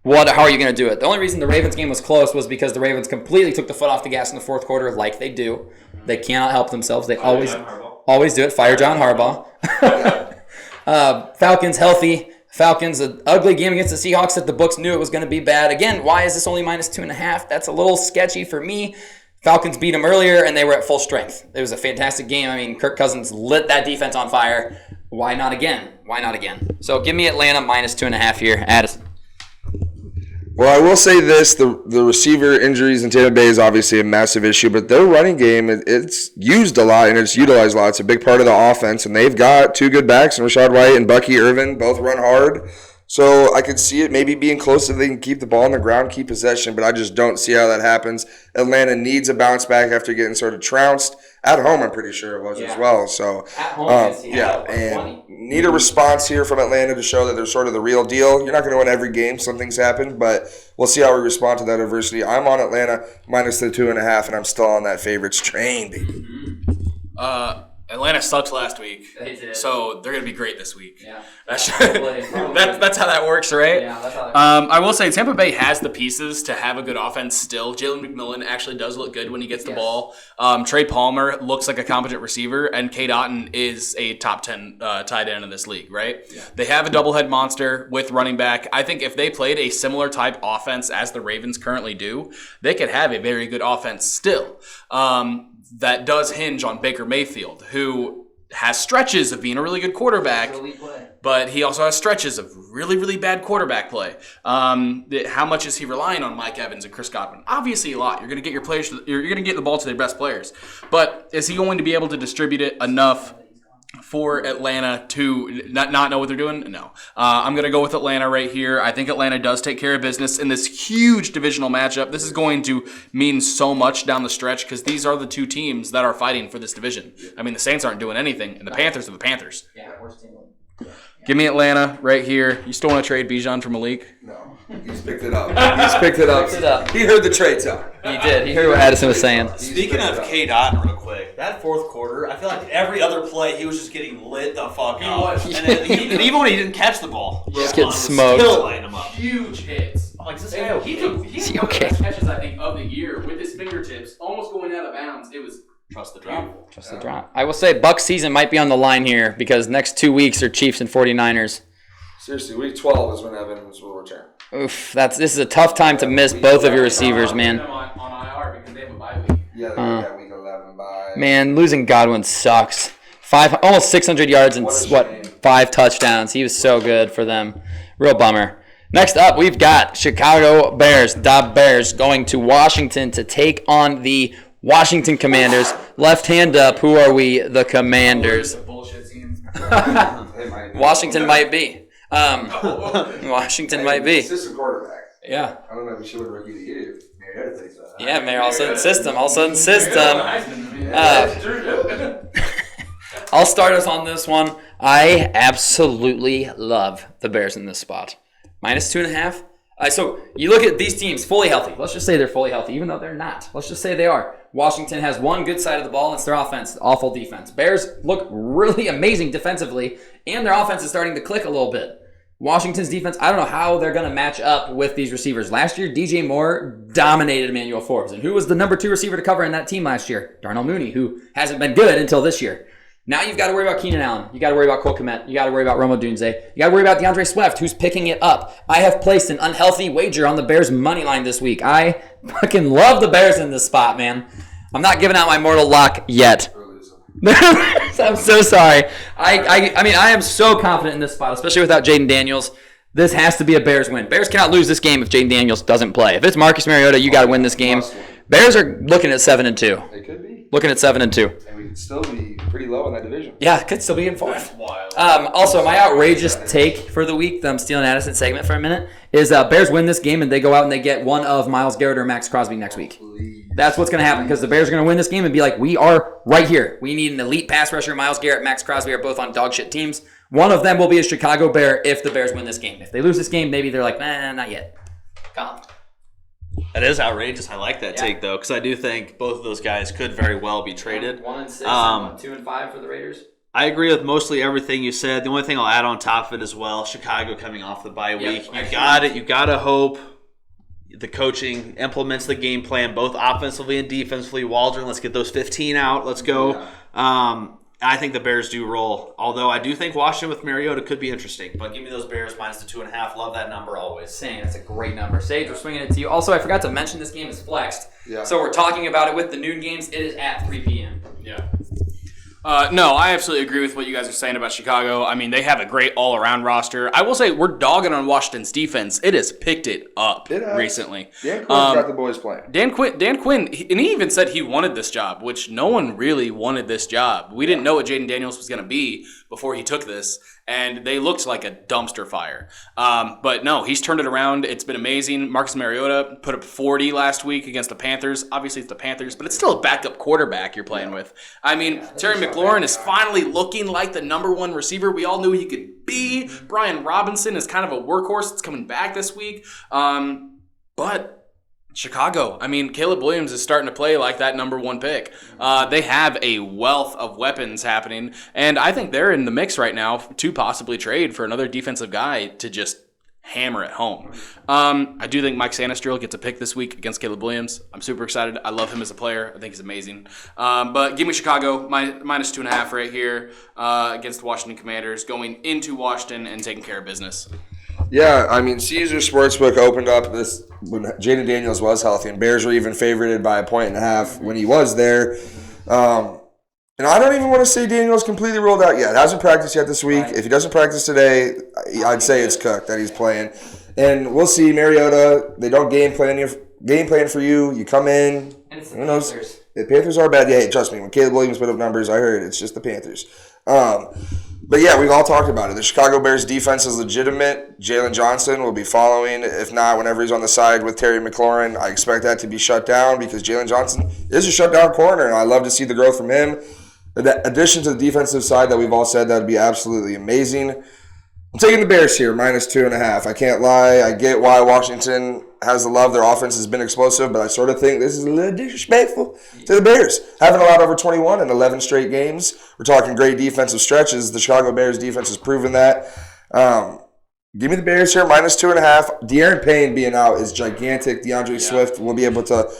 How are you going to do it? The only reason the Ravens game was close was because the Ravens completely took the foot off the gas in the fourth quarter like they do. They cannot help themselves. They always do it. Fire John Harbaugh. Falcons healthy. Falcons, an ugly game against the Seahawks that the books knew it was going to be bad. Again, why is this only -2.5? That's a little sketchy for me. Falcons beat them earlier, and they were at full strength. It was a fantastic game. I mean, Kirk Cousins lit that defense on fire. Why not again? So give me Atlanta -2.5 here. Addison. Well, I will say this: the receiver injuries in Tampa Bay is obviously a massive issue, but their running game, it's used a lot and it's utilized a lot. It's a big part of the offense, and they've got two good backs, and Rashad White and Bucky Irvin both run hard. So I could see it maybe being close if they can keep the ball on the ground, keep possession, but I just don't see how that happens. Atlanta needs a bounce back after getting sort of trounced. At home, I'm pretty sure it was as well. So, At home, and need a response here from Atlanta to show that they're sort of the real deal. You're not going to win every game. Something's happened, but we'll see how we respond to that adversity. I'm on Atlanta -2.5, and I'm still on that favorites train, baby. Atlanta sucked last week, They did. so they're going to be great this week. Yeah. That's how that works, right? Yeah, that's how that I will say Tampa Bay has the pieces to have a good offense still. Jalen McMillan actually does look good when he gets the ball. Trey Palmer looks like a competent receiver, and K. Dotton is a top 10 tight end in this league, right? Yeah. They have a double-head monster with running back. I think if they played a similar type offense as the Ravens currently do, they could have a very good offense still. That does hinge on Baker Mayfield, who has stretches of being a really good quarterback, but he also has stretches of really, really bad quarterback play. How much is he relying on Mike Evans and Chris Godwin? Obviously, a lot. You're going to get your players. You're going to get the ball to their best players, but is he going to be able to distribute it enough for Atlanta to not know what they're doing? No. I'm going to go with Atlanta right here. I think Atlanta does take care of business in this huge divisional matchup. This is going to mean so much down the stretch because these are the two teams that are fighting for this division. I mean, the Saints aren't doing anything, and the Panthers are the Panthers. Yeah, worst team. Give me Atlanta right here. You still want to trade Bijan for Malik? No, he's picked it up. He heard the trade talk. He did. He heard what Addison was saying. Speaking of K. Dotton real quick, that fourth quarter, I feel like every other play he was just getting lit the fuck up. And even when he didn't catch the ball, Just getting smoked. Still lighting him up. Huge hits. I'm like, is this He took one of the best catches, I think, of the year with his fingertips, almost going out of bounds. It was Trust the drop. Trust the drop. I will say Bucs season might be on the line here because next 2 weeks are Chiefs and 49ers. Seriously, week 12 is when Evans will return. Oof, this is a tough time to miss both of your receivers, man. On IR because they have a bye week. Yeah, they got week 11 bye. Man, losing Godwin sucks. Almost 600 yards and What a shame. 5 touchdowns. He was so good for them. Real bummer. Next up, we've got Chicago Bears, the Bears, going to Washington to take on the Washington Commanders. Left hand up. Who are we? The Commanders. Bullshit team. Washington might be. Washington might be. Assistant quarterback. Yeah. I don't know if he should have rookie of the year. Mariota thinks so. Yeah, Mayor, all of a sudden system. I'll start us on this one. I absolutely love the Bears in this spot. -2.5. So you look at these teams fully healthy. Let's just say they're fully healthy, even though they're not. Let's just say they are. Washington has one good side of the ball, and it's their offense. Awful defense. Bears look really amazing defensively, and their offense is starting to click a little bit. Washington's defense, I don't know how they're going to match up with these receivers. Last year, DJ Moore dominated Emmanuel Forbes. And who was the number 2 receiver to cover in that team last year? Darnell Mooney, who hasn't been good until this year. Now you've got to worry about Keenan Allen. You got to worry about Cole Kmet. You got to worry about Romo Dunze. You got to worry about DeAndre Swift, who's picking it up. I have placed an unhealthy wager on the Bears' money line this week. I fucking love the Bears in this spot, man. I'm not giving out my mortal lock yet. I'm so sorry. I mean, I am so confident in this spot, especially without Jaden Daniels. This has to be a Bears win. Bears cannot lose this game if Jaden Daniels doesn't play. If it's Marcus Mariota, you got to win this game. Bears are looking at 7-2. They could be. Looking at 7-2. And we could still be pretty low in that division. Yeah, could still be in 4th. That's wild. Also, my outrageous take for the week, I'm stealing Addison's segment for a minute, is Bears win this game and they go out and they get one of Myles Garrett or Max Crosby next week. That's what's going to happen because the Bears are going to win this game and be like, we are right here. We need an elite pass rusher. Myles Garrett, Max Crosby are both on dog shit teams. One of them will be a Chicago Bear if the Bears win this game. If they lose this game, maybe they're like, nah, not yet. Calm. That is outrageous. I like that take, though, because I do think both of those guys could very well be traded. 1-6 and 2-5 for the Raiders. I agree with mostly everything you said. The only thing I'll add on top of it as well, Chicago coming off the bye week. You got to hope the coaching implements the game plan, both offensively and defensively. Waldron, let's get those 15 out. Let's go. I think the Bears do roll, although I do think Washington with Mariota could be interesting. But give me those Bears minus the 2.5. Love that number always. Same. That's a great number. Sage, we're swinging it to you. Also, I forgot to mention this game is flexed. Yeah. So we're talking about it with the noon games. It is at 3 p.m. Yeah. No, I absolutely agree with what you guys are saying about Chicago. I mean, they have a great all-around roster. I will say we're dogging on Washington's defense. It has picked it up recently. Dan Quinn's got the boys playing. Dan Quinn, and he even said he wanted this job, which no one really wanted this job. We didn't know what Jaden Daniels was going to be before he took this, and they looked like a dumpster fire. But no, he's turned it around. It's been amazing. Marcus Mariota put up 40 last week against the Panthers. Obviously, it's the Panthers, but it's still a backup quarterback you're playing with. I mean, Terry McLaurin is finally looking like the number 1 receiver we all knew he could be. Brian Robinson is kind of a workhorse that's coming back this week. But Chicago, I mean, Caleb Williams is starting to play like that number 1 pick. They have a wealth of weapons happening, and I think they're in the mix right now to possibly trade for another defensive guy to just hammer it home. I do think Mike Sanistril gets a pick this week against Caleb Williams. I'm super excited. I love him as a player. I think he's amazing. But give me Chicago, minus 2.5 right here against the Washington Commanders, going into Washington and taking care of business. Yeah, I mean, Caesar Sportsbook opened up this when Jaden Daniels was healthy, and Bears were even favorited by 1.5 when he was there. And I don't even want to say Daniels completely ruled out yet. Hasn't practiced yet this week. If he doesn't practice today, I'd say it's cooked that he's playing. And we'll see. Mariota, they don't game plan for you. You come in. And it's the who knows? Panthers. The Panthers are bad. Yeah, trust me. When Caleb Williams put up numbers, I heard it's just the Panthers. But yeah, we've all talked about it. The Chicago Bears defense is legitimate. Jalen Johnson will be following. If not, whenever he's on the side with Terry McLaurin, I expect that to be shut down because Jalen Johnson is a shutdown corner, and I love to see the growth from him. The addition to the defensive side that we've all said that would be absolutely amazing. I'm taking the Bears here, minus 2.5. I can't lie. I get why Washington has the love. Their offense has been explosive, but I sort of think this is a little disrespectful to the Bears. Haven't allowed over 21 in 11 straight games. We're talking great defensive stretches. The Chicago Bears defense has proven that. Give me the Bears here, minus 2.5. De'Aaron Payne being out is gigantic. DeAndre Swift will be able to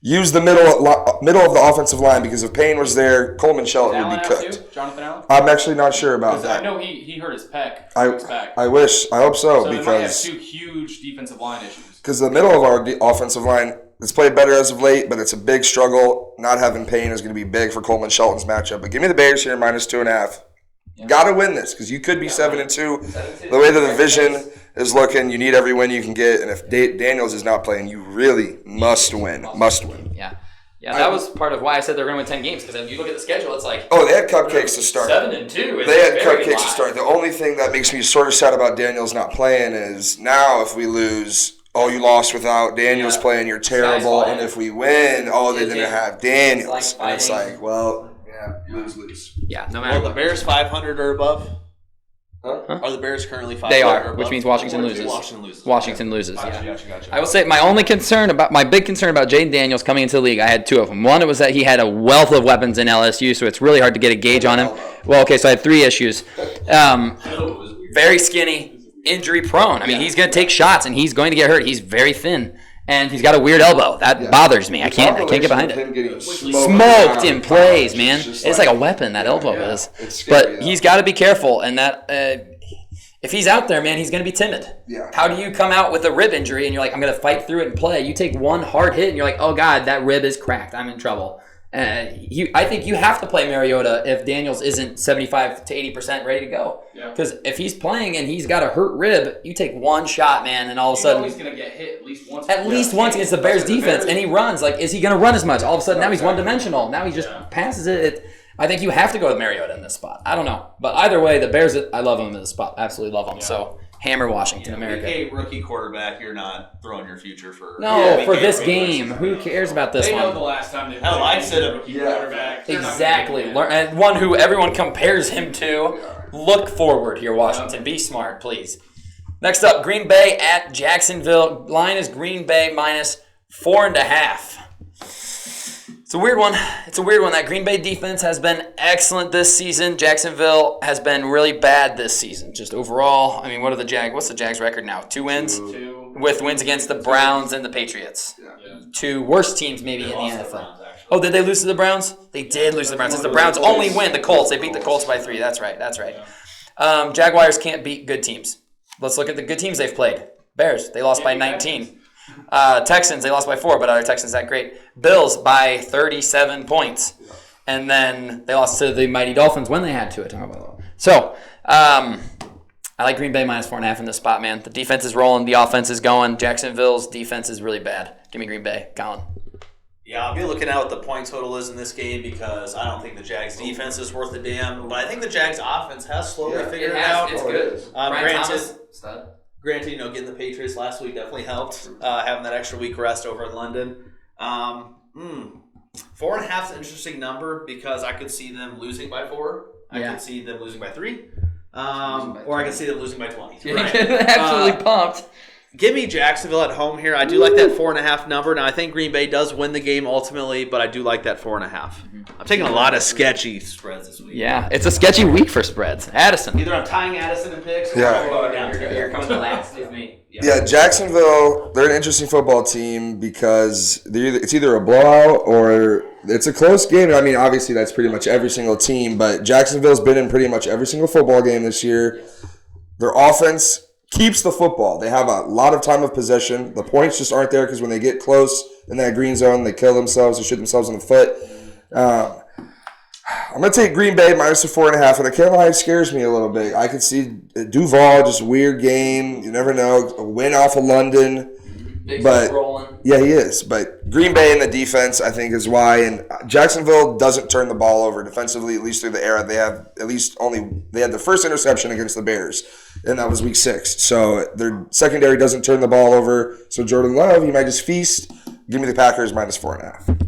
use the middle of the offensive line because if Payne was there, Coleman Shelton would be cooked. Jonathan Allen? I'm actually not sure about that. I know he hurt his pec 2 weeks back. I wish. I hope so. So because they might have 2 huge defensive line issues. Because the middle of our offensive line has played better as of late, but it's a big struggle. Not having Payne is going to be big for Coleman Shelton's matchup. But give me the Bears here, minus 2.5. Yeah. Got to win this because you could be 7-2. The way the division is looking, you need every win you can get. And if Daniels is not playing, you really must win. Must win. Yeah, that was part of why I said they're going to win 10 games. Because if you look at the schedule, it's like they had cupcakes to start. 7-2. They had cupcakes to start. The only thing that makes me sort of sad about Daniels not playing is now if we lose, you lost without Daniels playing, you're terrible. And if we win, they didn't have Daniels. And it's like, lose. Yeah, no matter what. The Bears 500 or above? Are the Bears currently 500? They are, which means Washington loses. Washington loses. Yeah. I will say my big concern about Jaden Daniels coming into the league, I had two of them. One, it was that he had a wealth of weapons in LSU, so it's really hard to get a gauge on him. Well, okay, so I had three issues. Very skinny, injury prone. I mean, he's going to take shots and he's going to get hurt. He's very thin. And he's got a weird elbow. That bothers me. I can't get behind it. Smoked in plays, man. It's like a weapon, that elbow is. But he's got to be careful. And that if he's out there, man, he's going to be timid. Yeah. How do you come out with a rib injury and you're like, I'm going to fight through it and play? You take one hard hit and you're like, oh, God, that rib is cracked. I'm in trouble. I think you have to play Mariota if Daniels isn't 75 to 80% ready to go. Because if he's playing and he's got a hurt rib, you take one shot, man, and all of a sudden he's going to get hit at least once. At least once against the Bears defense, and he runs. Like, is he going to run as much? All of a sudden, now he's one-dimensional. Now he just passes it. I think you have to go with Mariota in this spot. I don't know. But either way, the Bears, I love them in this spot. Absolutely love them. So, hammer Washington, America. A rookie quarterback, you're not throwing your future for... No, for this game. Who cares about this one? They know the last time they Hell, I said a rookie quarterback. Exactly. And one who everyone compares him to. Look forward here, Washington. Be smart, please. Next up, Green Bay at Jacksonville. Line is Green Bay minus 4.5. It's a weird one. That Green Bay defense has been excellent this season. Jacksonville has been really bad this season. Just overall, I mean, what's the Jags record now? 2 wins? 2. With wins against the Browns and the Patriots. Yeah. 2 worst teams maybe in the NFL. Oh, did they lose to the Browns? They did lose to the Browns. It's the Browns only win the Colts. They beat the Colts by 3. That's right. Jaguars can't beat good teams. Let's look at the good teams they've played. Bears, they lost by 19. Texans, they lost by 4, but other Texans that great. Bills by 37 points. And then they lost to the mighty Dolphins when they had Tua Tagovailoa. So, I like Green Bay minus 4.5 in this spot, man. The defense is rolling. The offense is going. Jacksonville's defense is really bad. Give me Green Bay. Colin. Yeah, I'll be looking at what the point total is in this game because I don't think the Jags defense is worth a damn. But I think the Jags offense has slowly figured it out. It's good. Granted, getting the Patriots last week definitely helped. Having that extra week rest over in London. 4.5 is an interesting number because I could see them losing by 4. I could see them losing by 3. Or I could see them losing by 20. Right. Absolutely pumped. Give me Jacksonville at home here. I do like that 4.5 number. Now, I think Green Bay does win the game ultimately, but I do like that 4.5. I'm taking a lot of sketchy spreads this week. Yeah, it's a sketchy week for spreads. Addison. Either I'm tying Addison in picks or you're coming to last with me. Yeah, Jacksonville, they're an interesting football team because it's either a blowout or it's a close game. I mean, obviously, that's pretty much every single team, but Jacksonville's been in pretty much every single football game this year. Their offense keeps the football. They have a lot of time of possession. The points just aren't there because when they get close in that green zone, they kill themselves, they shoot themselves in the foot. I'm going to take Green Bay minus the 4.5, and the Carolina scares me a little bit. I could see Duval, just weird game. You never know. A win off of London. But yeah, he is. But Green Bay in the defense, I think, is why. And Jacksonville doesn't turn the ball over defensively, at least through the era. They had the first interception against the Bears, and that was week 6. So their secondary doesn't turn the ball over. So Jordan Love, he might just feast. Give me the Packers minus 4.5.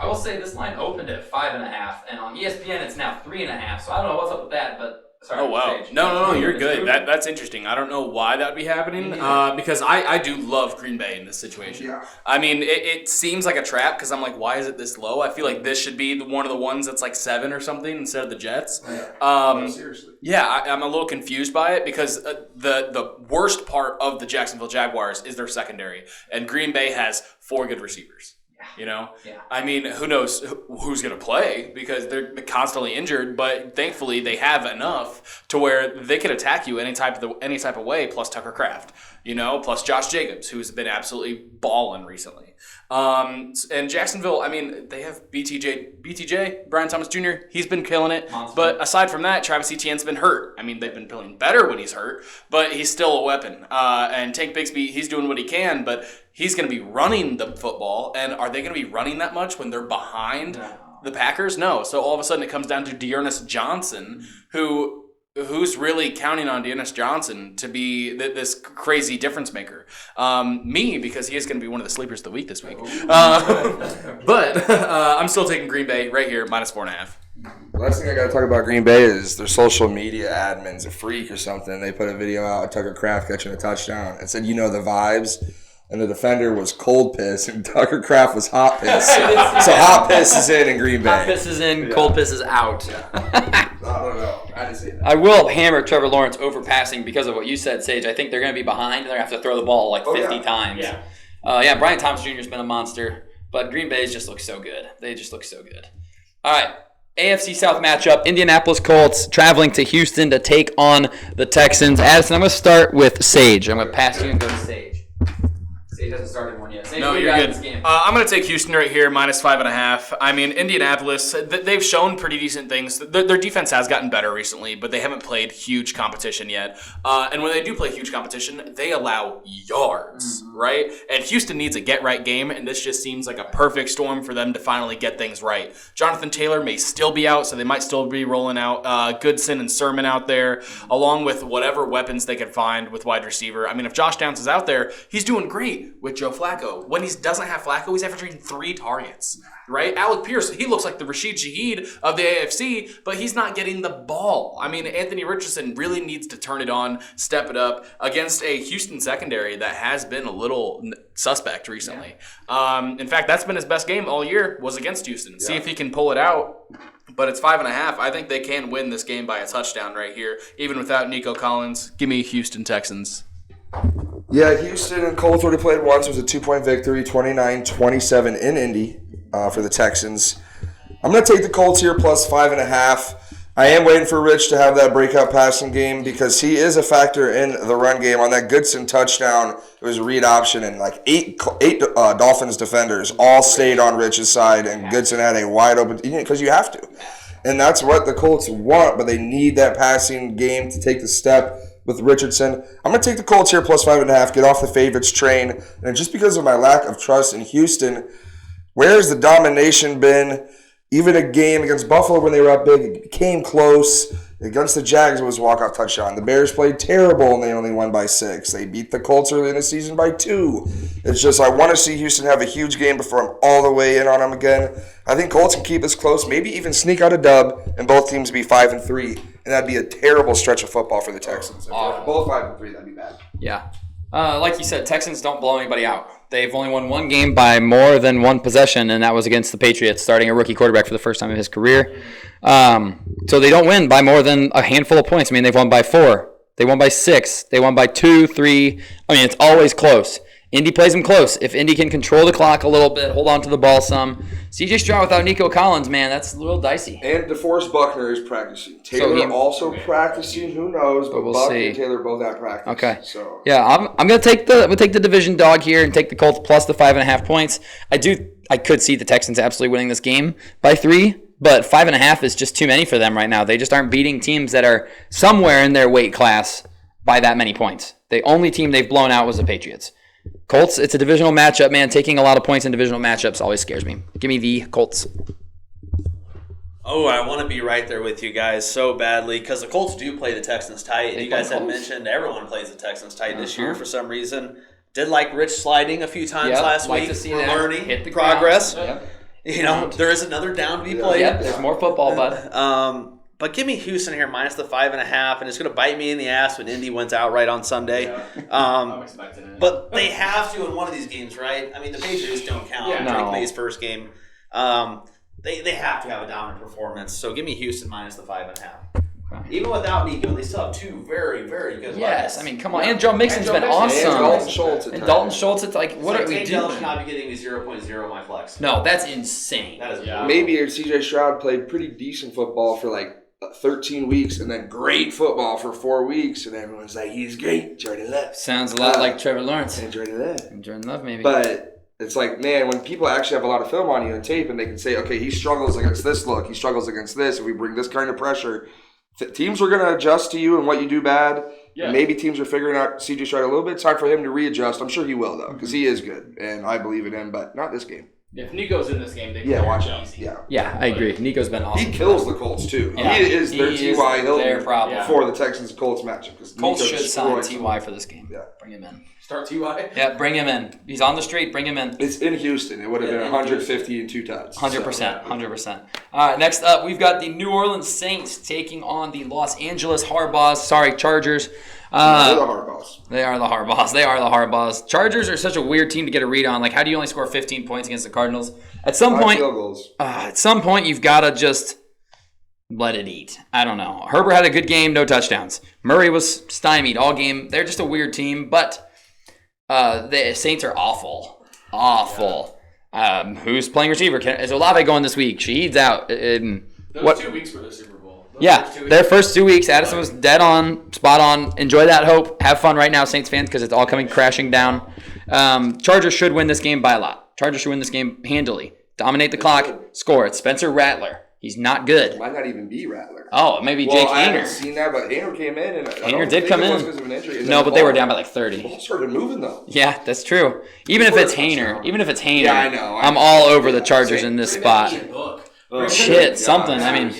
I will say this line opened at 5.5, and on ESPN it's now 3.5. So I don't know what's up with that, but. Sorry, oh, wow. No, you're good. That's interesting. I don't know why that would be happening because I do love Green Bay in this situation. Yeah. I mean, it seems like a trap because I'm like, why is it this low? I feel like this should be one of the ones that's like 7 or something instead of the Jets. Yeah. Seriously. Yeah, I'm a little confused by it because the worst part of the Jacksonville Jaguars is their secondary, and Green Bay has 4 good receivers. You know, I mean, who knows who's going to play because they're constantly injured. But thankfully, they have enough to where they can attack you any type of way. Plus Tucker Kraft, plus Josh Jacobs, who's been absolutely balling recently. And Jacksonville, I mean, they have BTJ, Brian Thomas Jr. He's been killing it. Monster. But aside from that, Travis Etienne's been hurt. I mean, they've been playing better when he's hurt, but he's still a weapon. And Tank Bigsby, he's doing what he can, but he's going to be running the football. And are they going to be running that much when they're behind the Packers? No. So all of a sudden it comes down to Dearness Johnson, who's really counting on Dearness Johnson to be this crazy difference maker? Because he is going to be one of the sleepers of the week this week. But I'm still taking Green Bay right here, minus 4.5. The last thing I got to talk about Green Bay is their social media admin's a freak or something. They put a video out of Tucker Kraft catching a touchdown and said, the vibes. And the defender was cold piss, and Tucker Kraft was hot piss. So hot piss is in Green Bay. Hot piss is in, cold piss is out. I don't know. I didn't see that. I will hammer Trevor Lawrence overpassing because of what you said, Sage. I think they're going to be behind, and they're going to have to throw the ball like 50 times. Yeah. Brian Thomas Jr. has been a monster, but Green Bay just looks so good. They just look so good. All right. AFC South matchup, Indianapolis Colts traveling to Houston to take on the Texans. Addison, I'm going to start with Sage. I'm going to pass you and go to Sage. Sage hasn't started one yet. Sage, no, you're good. I'm going to take Houston right here, -5.5. I mean, Indianapolis, they've shown pretty decent things. Their defense has gotten better recently, but they haven't played huge competition yet. And when they do play huge competition, they allow yards, right? And Houston needs a get-right game, and this just seems like a perfect storm for them to finally get things right. Jonathan Taylor may still be out, so they might still be rolling out Goodson and Sermon out there, along with whatever weapons they can find with wide receiver. I mean, if Josh Downs is out there, he's doing great with Joe Flacco. When he doesn't have Flacco, he's averaging 3 targets, right? Alec Pierce, he looks like the Rashid Shaheed of the AFC, but he's not getting the ball. I mean, Anthony Richardson really needs to turn it on, step it up against a Houston secondary that has been a little suspect recently. In fact, that's been his best game all year was against Houston. See if he can pull it out. But it's 5.5. I think they can win this game by a touchdown right here, even without Nico Collins. Give me Houston Texans. Yeah, Houston and Colts already played once. It was a 2-point victory, 29-27 in Indy for the Texans. I'm going to take the Colts here +5.5. I am waiting for Rich to have that breakout passing game because he is a factor in the run game. On that Goodson touchdown, it was a read option, and like eight Dolphins defenders all stayed on Rich's side, and Goodson had a wide open because you have to. And that's what the Colts want, but they need that passing game to take the step with Richardson. I'm going to take the Colts here +5.5, get off the favorites train. And just because of my lack of trust in Houston, where's the domination been? Even a game against Buffalo when they were up big, it came close. Against the Jags, it was a walk-off touchdown. The Bears played terrible, and they only won by 6. They beat the Colts early in the season by 2. It's just I want to see Houston have a huge game before I'm all the way in on them again. I think Colts can keep this close, maybe even sneak out a dub, and both teams be 5-3. And that'd be a terrible stretch of football for the Texans. If they're both 5-3, that'd be bad. Yeah. Like you said, Texans don't blow anybody out. They've only won one game by more than one possession, and that was against the Patriots, starting a rookie quarterback for the first time in his career. So they don't win by more than a handful of points. I mean, they've won by 4. They won by 6. They won by 2, 3. I mean, it's always close. Indy plays them close. If Indy can control the clock a little bit, hold on to the ball some. C.J. Stroud without Nico Collins, man, that's a little dicey. And DeForest Buckner is practicing. Taylor also practicing. Who knows? But we'll Buckner see. and Taylor both at practice. Okay. So yeah, I'm gonna take the division dog here and take the Colts plus the 5.5 points. I could see the Texans absolutely winning this game by 3. But 5.5 is just too many for them right now. They just aren't beating teams that are somewhere in their weight class by that many points. The only team they've blown out was the Patriots. Colts, it's a divisional matchup, man. Taking a lot of points in divisional matchups always scares me. Give me the Colts. Oh, I want to be right there with you guys so badly because the Colts do play the Texans tight. And you guys have mentioned everyone plays the Texans tight this year for some reason. Did like Rich sliding a few times last week. To see We're that. learning. Hit the progress. Yep. You know, there is another down to be played. Yep, there's more football, bud. But give me Houston here minus the 5.5, and it's going to bite me in the ass when Indy wins outright on Sunday. Yeah. I'm expecting it. But they have to in one of these games, right? I mean, the Patriots don't count. Yeah, Drake May's first game. They have to have a dominant performance. So give me Houston minus the 5.5. Okay. Even without Nico, they still have 2 very, very good weapons. Yes, I mean, come on. And Joe Mixon's been awesome. And Dalton Schultz. And Dalton Schultz, it's like, what are we doing? should not be getting a 0.0 my flex. No, that's insane. That is Maybe CJ Stroud played pretty decent football for like 13 weeks and then great football for 4 weeks, and everyone's like, he's great. Jordan Love. Sounds a lot like Trevor Lawrence. And Jordan Love. And Jordan Love, maybe. But it's like, man, when people actually have a lot of film on you and tape and they can say, okay, he struggles against this look, he struggles against this, if we bring this kind of pressure, teams are going to adjust to you and what you do bad. Yeah. Maybe teams are figuring out CJ Stroud a little bit. It's time for him to readjust. I'm sure he will, though, because he is good, and I believe in him, but not this game. If Nico's in this game, they watch out. easy. Yeah, I agree. Nico's been awesome. He kills the Colts too. Yeah. He is their T.Y. Hilton their problem. for the Texans-Colts matchup. Colts should sign T.Y. for this game. Yeah. Bring him in. Start T.Y.? Yeah, bring him in. He's on the street. Bring him in. It's in Houston. It would have been 150 and 2 touchdowns. 100%. 100%. All right, next up, we've got the New Orleans Saints taking on the Los Angeles Chargers. They're the Harbaughs. They are the Harbaughs. They are the Harbaughs. Chargers are such a weird team to get a read on. Like, how do you only score 15 points against the Cardinals? At some point, you've got to just let it eat. I don't know. Herbert had a good game, no touchdowns. Murray was stymied all game. They're just a weird team, but the Saints are awful. Awful. Who's playing receiver? Is Olave going this week? Sheed's out. Those 2 weeks for the Super Bowl. Their first 2 weeks, Addison was dead on, spot on. Enjoy that hope. Have fun right now, Saints fans, because it's all coming crashing down. Chargers should win this game by a lot. Chargers should win this game handily. Dominate the clock, score. It's Spencer Rattler. He's not good. Might not even be Rattler. Oh, maybe Jake Haener. I haven't seen that, but Haener came in. And Haener did come in. Because of an injury. No, but they were down by like 30. The ball started moving, though. Yeah, that's true. Even if it's Haener, yeah, I know. I'm all over the Chargers in this spot. Shit, something. I mean,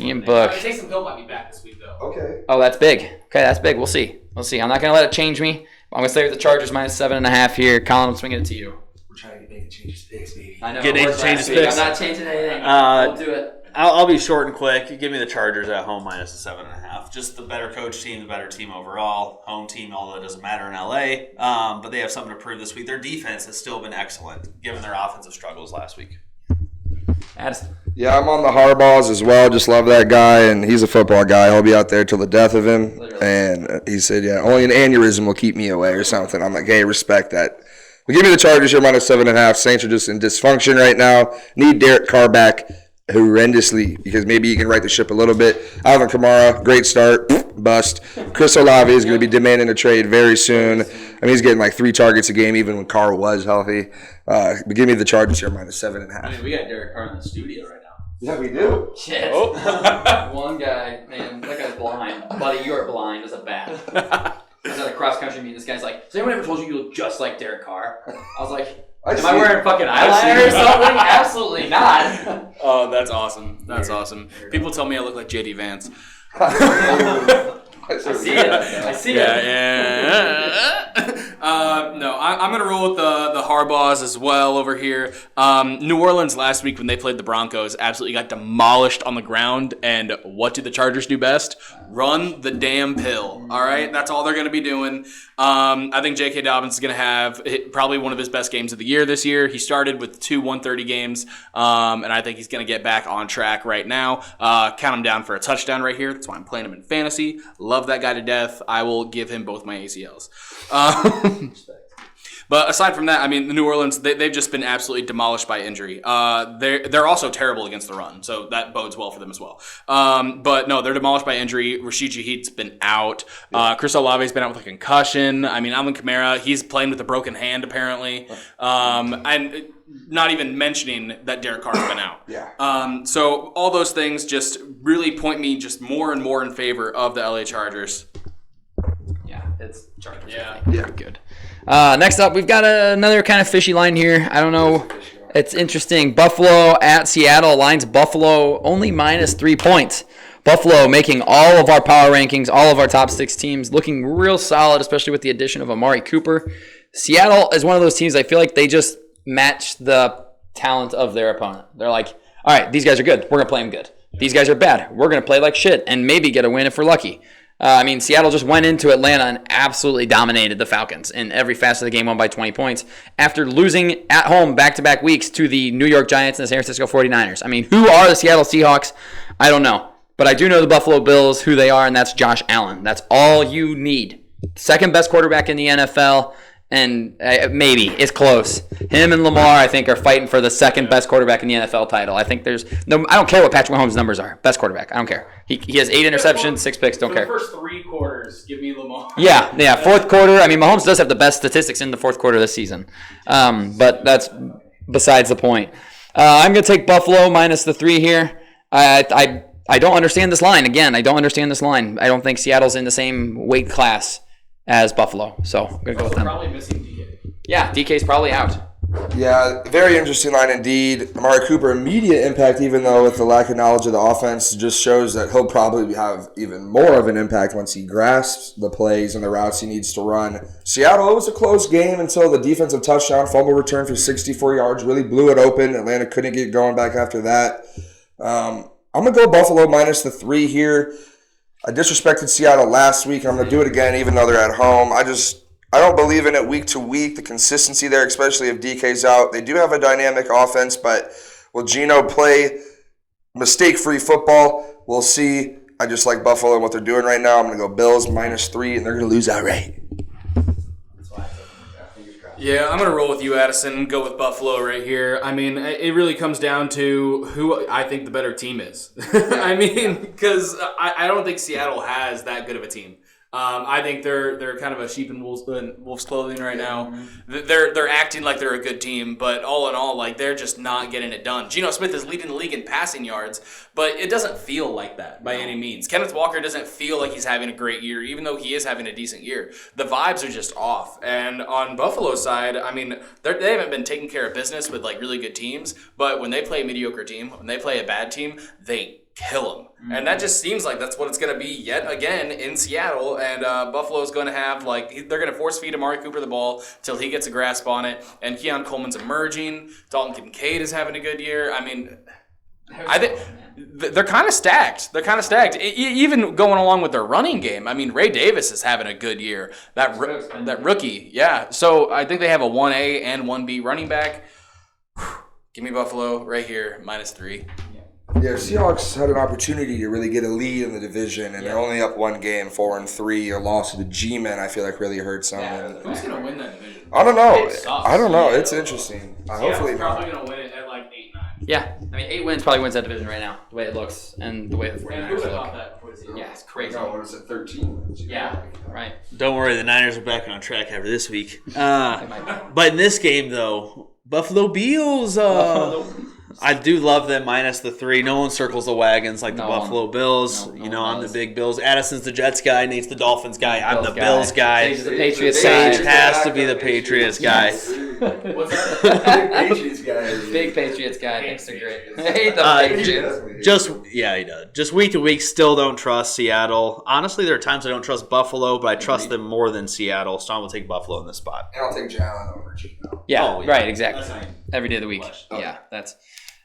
Ian Book. Taysom Hill might be back this week, though. Okay. Oh, that's big. Okay, that's big. We'll see. I'm not going to let it change me. I'm going to stay with the Chargers minus 7.5 here. Colin, I'm swinging it to you. We're trying to make the changes picks, baby. I know. Get Nate to change his picks. I'm not changing anything. I'll do it. I'll be short and quick. You give me the Chargers at home minus the 7.5. Just the better coach team, the better team overall. Home team, although it doesn't matter in LA. But they have something to prove this week. Their defense has still been excellent, given their offensive struggles last week. Addison. Yeah, I'm on the Harbaughs as well. Just love that guy, and he's a football guy. He'll be out there till the death of him. Literally. And he said, yeah, only an aneurysm will keep me away or something. I'm like, hey, respect that. But give me the Chargers here minus 7.5. Saints are just in dysfunction right now. Need Derek Carr back horrendously because maybe he can right the ship a little bit. Alvin Kamara, great start, bust. Chris Olave is going to be demanding a trade very soon. I mean, he's getting like 3 targets a game even when Carr was healthy. But give me the Chargers here minus 7.5. I mean, we got Derek Carr in the studio right now. Yeah, we do. Shit. Oh. One guy, man, that guy's blind. Buddy, you are blind as a bat. I was at a cross-country meet. This guy's like, has anyone ever told you look just like Derek Carr? I was like, am I wearing fucking eyeliner or something? Absolutely not. Oh, that's awesome. That's awesome. People tell me I look like JD Vance. I see it. I see it. No, I'm going to roll with the Harbaughs as well over here. New Orleans last week when they played the Broncos absolutely got demolished on the ground. And what do the Chargers do best? Run the damn pill. All right? That's all they're going to be doing. I think J.K. Dobbins is going to have probably one of his best games of the year this year. He started with 2 130 games, and I think he's going to get back on track right now. Count him down for a touchdown right here. That's why I'm playing him in fantasy. Love that guy to death. I will give him both my ACLs. But aside from that, I mean, the New Orleans, they've just been absolutely demolished by injury. They're also terrible against the run, so that bodes well for them as well. But no, they're demolished by injury. Rashid Shaheed's been out. Chris Olave's been out with a concussion. I mean, Alvin Kamara, he's playing with a broken hand apparently. And not even mentioning that Derek Carr's been out. Yeah. So all those things just really point me just more and more in favor of the LA Chargers. Yeah, it's Chargers. Yeah. Good. Next up, we've got another kind of fishy line here. I don't know. It's interesting. Buffalo at Seattle. Line's Buffalo only minus 3 points. Buffalo making all of our power rankings, all of our top 6 teams, looking real solid, especially with the addition of Amari Cooper. Seattle is one of those teams I feel like they just match the talent of their opponent. They're like, all right, these guys are good. We're going to play them good. These guys are bad. We're going to play like shit and maybe get a win if we're lucky. I mean, Seattle just went into Atlanta and absolutely dominated the Falcons in every facet of the game, won by 20 points, after losing at home back-to-back weeks to the New York Giants and the San Francisco 49ers. I mean, who are the Seattle Seahawks? I don't know. But I do know the Buffalo Bills, who they are, and that's Josh Allen. That's all you need. Second best quarterback in the NFL, and maybe it's close. Him and Lamar, I think, are fighting for the second best quarterback in the NFL title. I think there's no. I don't care what Patrick Mahomes' numbers are. Best quarterback. I don't care. He has 8 interceptions, 6 picks. Don't care. For the first 3 quarters, give me Lamar. Yeah. Fourth quarter. I mean, Mahomes does have the best statistics in the fourth quarter this season, but that's besides the point. I'm gonna take Buffalo minus the 3 here. I don't understand this line. Again, I don't understand this line. I don't think Seattle's in the same weight class as Buffalo. So I'm going to go with them. Probably missing DK. Yeah, DK's probably out. Yeah, very interesting line indeed. Amari Cooper, immediate impact, even though with the lack of knowledge of the offense, just shows that he'll probably have even more of an impact once he grasps the plays and the routes he needs to run. Seattle, it was a close game until the defensive touchdown, fumble return for 64 yards, really blew it open. Atlanta couldn't get going back after that. I'm going to go Buffalo minus the 3 here. I disrespected Seattle last week. I'm going to do it again, even though they're at home. I don't believe in it week to week, the consistency there, especially if DK's out. They do have a dynamic offense, but will Geno play mistake-free football? We'll see. I just like Buffalo and what they're doing right now. I'm going to go Bills minus 3, and they're going to lose outright. Yeah, I'm going to roll with you, Addison, and go with Buffalo right here. I mean, it really comes down to who I think the better team is. I mean, because I don't think Seattle has that good of a team. I think they're kind of a sheep in wolf's clothing right now. They're acting like they're a good team, but all in all, like they're just not getting it done. Geno Smith is leading the league in passing yards, but it doesn't feel like that by any means. Kenneth Walker doesn't feel like he's having a great year, even though he is having a decent year. The vibes are just off. And on Buffalo's side, I mean, they haven't been taking care of business with like really good teams, but when they play a mediocre team, when they play a bad team, they kill them. Mm-hmm. And that just seems like that's what it's going to be yet again in Seattle. And Buffalo's going to have, like, they're going to force feed Amari Cooper the ball till he gets a grasp on it. And Keon Coleman's emerging. Dalton Kincaid is having a good year. I mean, I think they're kind of stacked. They're kind of stacked. Even going along with their running game. I mean, Ray Davis is having a good year. That rookie, yeah. So I think they have a 1A and 1B running back. Give me Buffalo right here, minus 3. Yeah, Seahawks had an opportunity to really get a lead in the division, and they're only up 1 game, 4-3. A loss to the G-Men, I feel like, really hurts them. Yeah. Who's going to win that division? I don't know. I don't know. It's interesting. Hopefully not. Probably going to win it at like 8-9. Yeah, I mean, 8 wins probably wins that division right now, the way it looks and the way the 49ers look. Yeah, it's crazy. No, what is it, 13? Yeah, right. Don't worry, the Niners are back on track after this week. But in this game, though, Buffalo Bills, I do love them minus the 3. No one circles the wagons like the Buffalo Bills. I'm the big Bills. Addison's the Jets guy. Nate's the Dolphins guy. I'm the Bills guy. Sage's the Patriots Sage guy. has to be the Patriots guy. What's that? Big Patriots guy. Big Patriots guy. Thanks to great. I hate the Patriots. He does. Just week to week, still don't trust Seattle. Honestly, there are times I don't trust Buffalo, but I trust them more than Seattle. So I'm going to take Buffalo in this spot. And I'll take Jalen over Geno. Yeah, right, exactly. Every day of the week. Yeah, that's...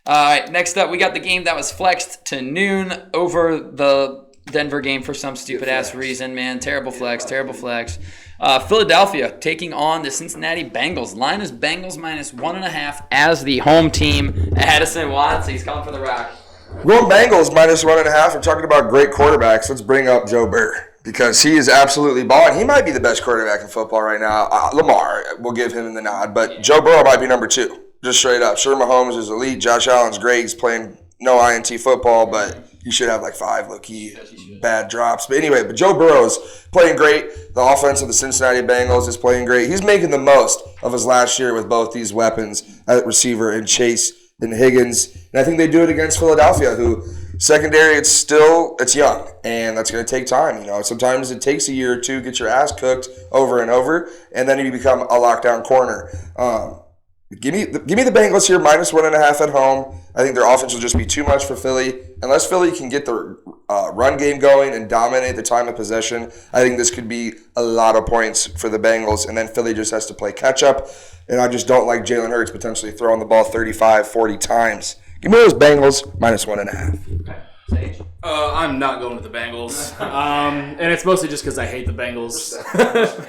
All right, next up, we got the game that was flexed to noon over the Denver game for some stupid-ass reason, man. Terrible flex. Philadelphia taking on the Cincinnati Bengals. Line is Bengals minus 1.5 as the home team. Addison Watts, he's coming for the rock. We're going Bengals minus 1.5. We're talking about great quarterbacks. Let's bring up Joe Burrow because he is absolutely balling. He might be the best quarterback in football right now. Lamar, we'll give him the nod, but Joe Burrow might be number 2. Just straight up. Sure, Mahomes is elite. Josh Allen's great. He's playing no INT football, but he should have like 5 low-key bad drops. But anyway, Joe Burrow's playing great. The offense of the Cincinnati Bengals is playing great. He's making the most of his last year with both these weapons at receiver and Chase and Higgins. And I think they do it against Philadelphia, who secondary, it's young, and that's going to take time. Sometimes it takes a year or two, get your ass cooked over and over, and then you become a lockdown corner. Give me the Bengals here, minus 1.5 at home. I think their offense will just be too much for Philly. Unless Philly can get the run game going and dominate the time of possession, I think this could be a lot of points for the Bengals, and then Philly just has to play catch-up. And I just don't like Jalen Hurts potentially throwing the ball 35, 40 times. Give me those Bengals, minus 1.5. Okay. Sage. I'm not going with the Bengals. And it's mostly just because I hate the Bengals.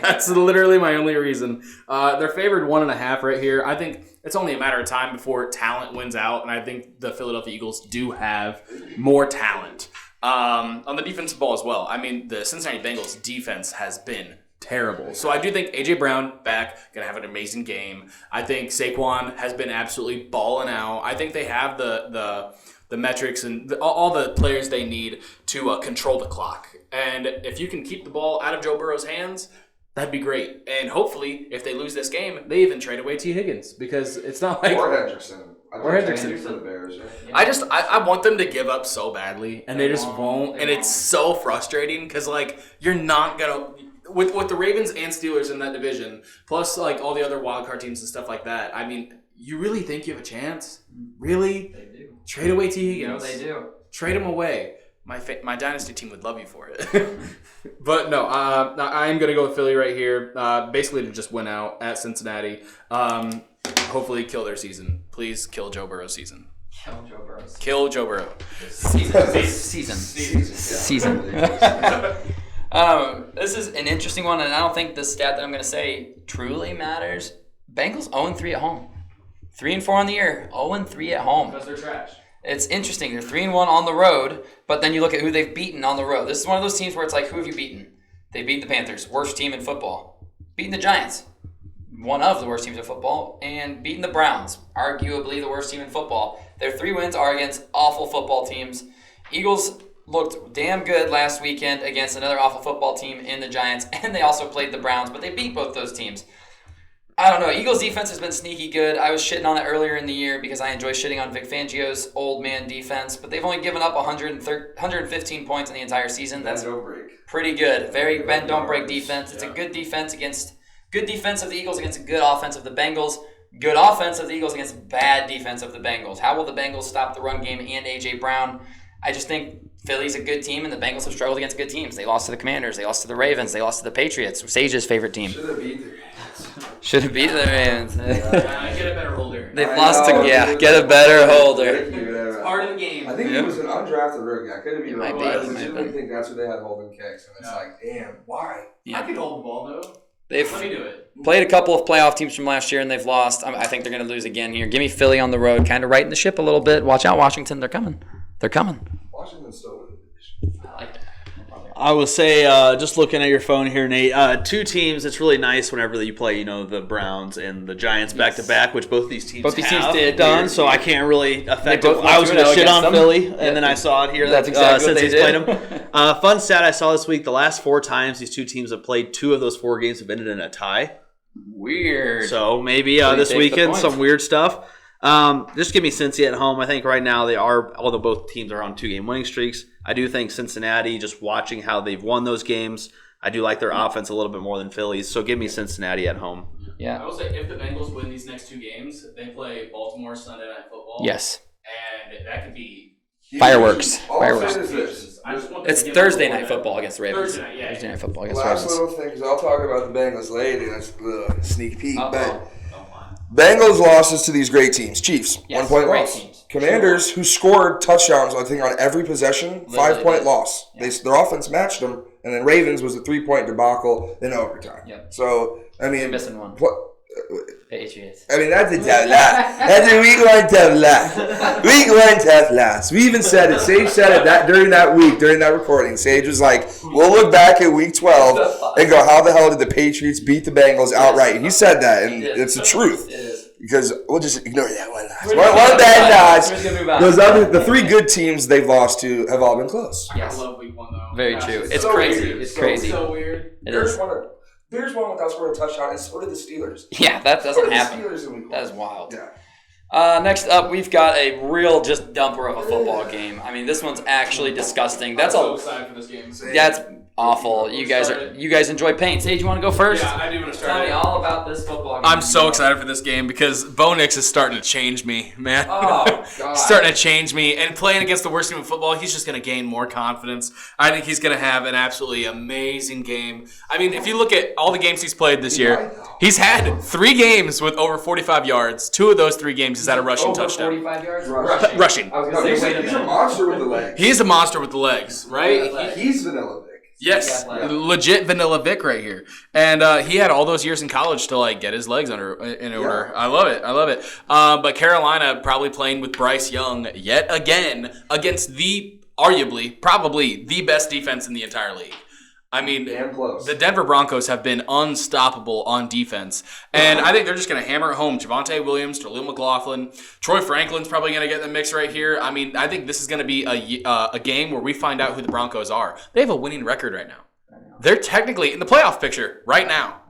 That's literally my only reason. They're favored 1.5 right here. I think it's only a matter of time before talent wins out, and I think the Philadelphia Eagles do have more talent. On the defensive ball as well. I mean, the Cincinnati Bengals defense has been terrible. So I do think A.J. Brown back, going to have an amazing game. I think Saquon has been absolutely balling out. I think they have the metrics and all the players they need to control the clock. And if you can keep the ball out of Joe Burrow's hands, that'd be great. And hopefully, if they lose this game, they even trade away T. Higgins because it's not like... Or Hendrickson. Or Hendrickson. For the Bears, yeah. I want them to give up so badly, and they just won't. And it's so frustrating because, like, you're not going to... with the Ravens and Steelers in that division, plus like all the other wild card teams and stuff like that, I mean, you really think you have a chance? Really? They do. Trade away T. Higgins. They do. Trade him away. My dynasty team would love you for it. But no, I'm going to go with Philly right here. Basically to just win out at Cincinnati. Hopefully kill their season. Please kill Joe Burrow's season. Kill Joe Burrow. Season. This is an interesting one, and I don't think the stat that I'm going to say truly matters. Bengals 0-3 at home. 3-4 on the year. 0-3 at home. Because they're trash. It's interesting. They're 3-1 on the road, but then you look at who they've beaten on the road. This is one of those teams where it's like, who have you beaten? They beat the Panthers, worst team in football. Beaten the Giants, one of the worst teams in football, and beaten the Browns, arguably the worst team in football. Their 3 wins are against awful football teams. Eagles looked damn good last weekend against another awful football team in the Giants, and they also played the Browns, but they beat both those teams. I don't know. Eagles defense has been sneaky good. I was shitting on it earlier in the year because I enjoy shitting on Vic Fangio's old man defense, but they've only given up 115 points in the entire season. That's pretty good. Very bend don't break defense. It's a good defense of the Eagles against a good offense of the Bengals. Good offense of the Eagles against bad defense of the Bengals. How will the Bengals stop the run game and A.J. Brown? I just think Philly's a good team, and the Bengals have struggled against good teams. They lost to the Commanders. They lost to the Ravens. They lost to the Patriots, Sage's favorite team. Should have beat the Ravens. Get a better holder. They've lost to, get a better holder. It's part of the game. I think he was an undrafted rookie. I could have been wrong. I be. legitimately think that's what they had holding kicks. And it's like, damn, why? I could hold the ball, though. They've Let me do it. played a couple of playoff teams from last year, and they've lost. I think they're going to lose again here. Give me Philly on the road, kind of righting the ship a little bit. Watch out, Washington. They're coming. Washington's still in the division. I like that. I would say, just looking at your phone here, Nate, 2 teams, it's really nice whenever you play, the Browns and the Giants back-to-back, which both these teams have done, so I can't really affect it. I was going to shit on Philly, and then I saw it here That's exactly since what he's they played them. Fun stat I saw this week, the last 4 times these 2 teams have played, 2 of those 4 games have ended in a tie. Weird. So maybe this weekend, some weird stuff. Just give me Cincy at home. I think right now they are, although both teams are on 2-game winning streaks, I do think Cincinnati, just watching how they've won those games, I do like their offense a little bit more than Philly's. So give me Cincinnati at home. Yeah. I will say if the Bengals win these next 2 games, they play Baltimore Sunday Night Football. Yes. And that could be Fireworks. All I'm saying is this. It's Thursday night football against the Ravens. Thursday night, yeah. Thursday night football against the Last Ravens. little thing, because I'll talk about the Bengals later. That's a sneak peek. Uh-oh. But Bengals losses to these great teams. Chiefs, Yes, 1-point great loss. teams. Commanders, who scored touchdowns, I think, on every possession, Literally 5-point did. loss. Yeah. Their offense matched them, and then Ravens was a 3-point debacle in overtime. Yep. So, I mean, You're missing one. Patriots. I mean, that's a tough loss. That's a week 1 tough loss. Week 1 tough loss. We even said it. Sage said it during that recording. Sage was like, we'll look back at week 12 and go, how the hell did the Patriots beat the Bengals outright? He said that, and it's the truth. It is. Because we'll just ignore that one loss. One bad loss. We're just gonna move on. The 3 good teams they've lost to have all been close. Yes. I love week 1, though. Very Gosh, true. It's It's so crazy. weird. It's crazy. So weird. It is. Bears won without scoring a touchdown, and so did the Steelers. Yeah, that doesn't happen. Steelers in week 1. That is wild. Yeah. Next up, we've got a real just dumper of a football game. I mean, this one's actually disgusting. That's I'm so all. excited for this game. That's awful. You guys enjoy pain. Sage, you want to go first? Yeah, I do want to start. Tell me all about this football game. I'm so excited for this game because Bo Nix is starting to change me, man. Oh, God. Starting to change me. And playing against the worst team in football, he's just going to gain more confidence. I think he's going to have an absolutely amazing game. I mean, if you look at all the games he's played this year, he's had 3 games with over 45 yards. 2 of those 3 games he's had a rushing touchdown. 45 yards? Rushing. I was going to say, wait a He's a minute. monster with the legs. He is a monster with the legs, right? He's vanilla Vic. Yes, Yeah. legit vanilla Vic right here, and he had all those years in college to get his legs in order. Yeah. I love it. But Carolina probably playing with Bryce Young yet again against probably the best defense in the entire league. I mean, Damn close. the Denver Broncos have been unstoppable on defense. And I think they're just going to hammer it home. Javonte Williams, Jaleel McLaughlin, Troy Franklin's probably going to get in the mix right here. I mean, I think this is going to be a game where we find out who the Broncos are. They have a winning record right now. They're technically in the playoff picture right now.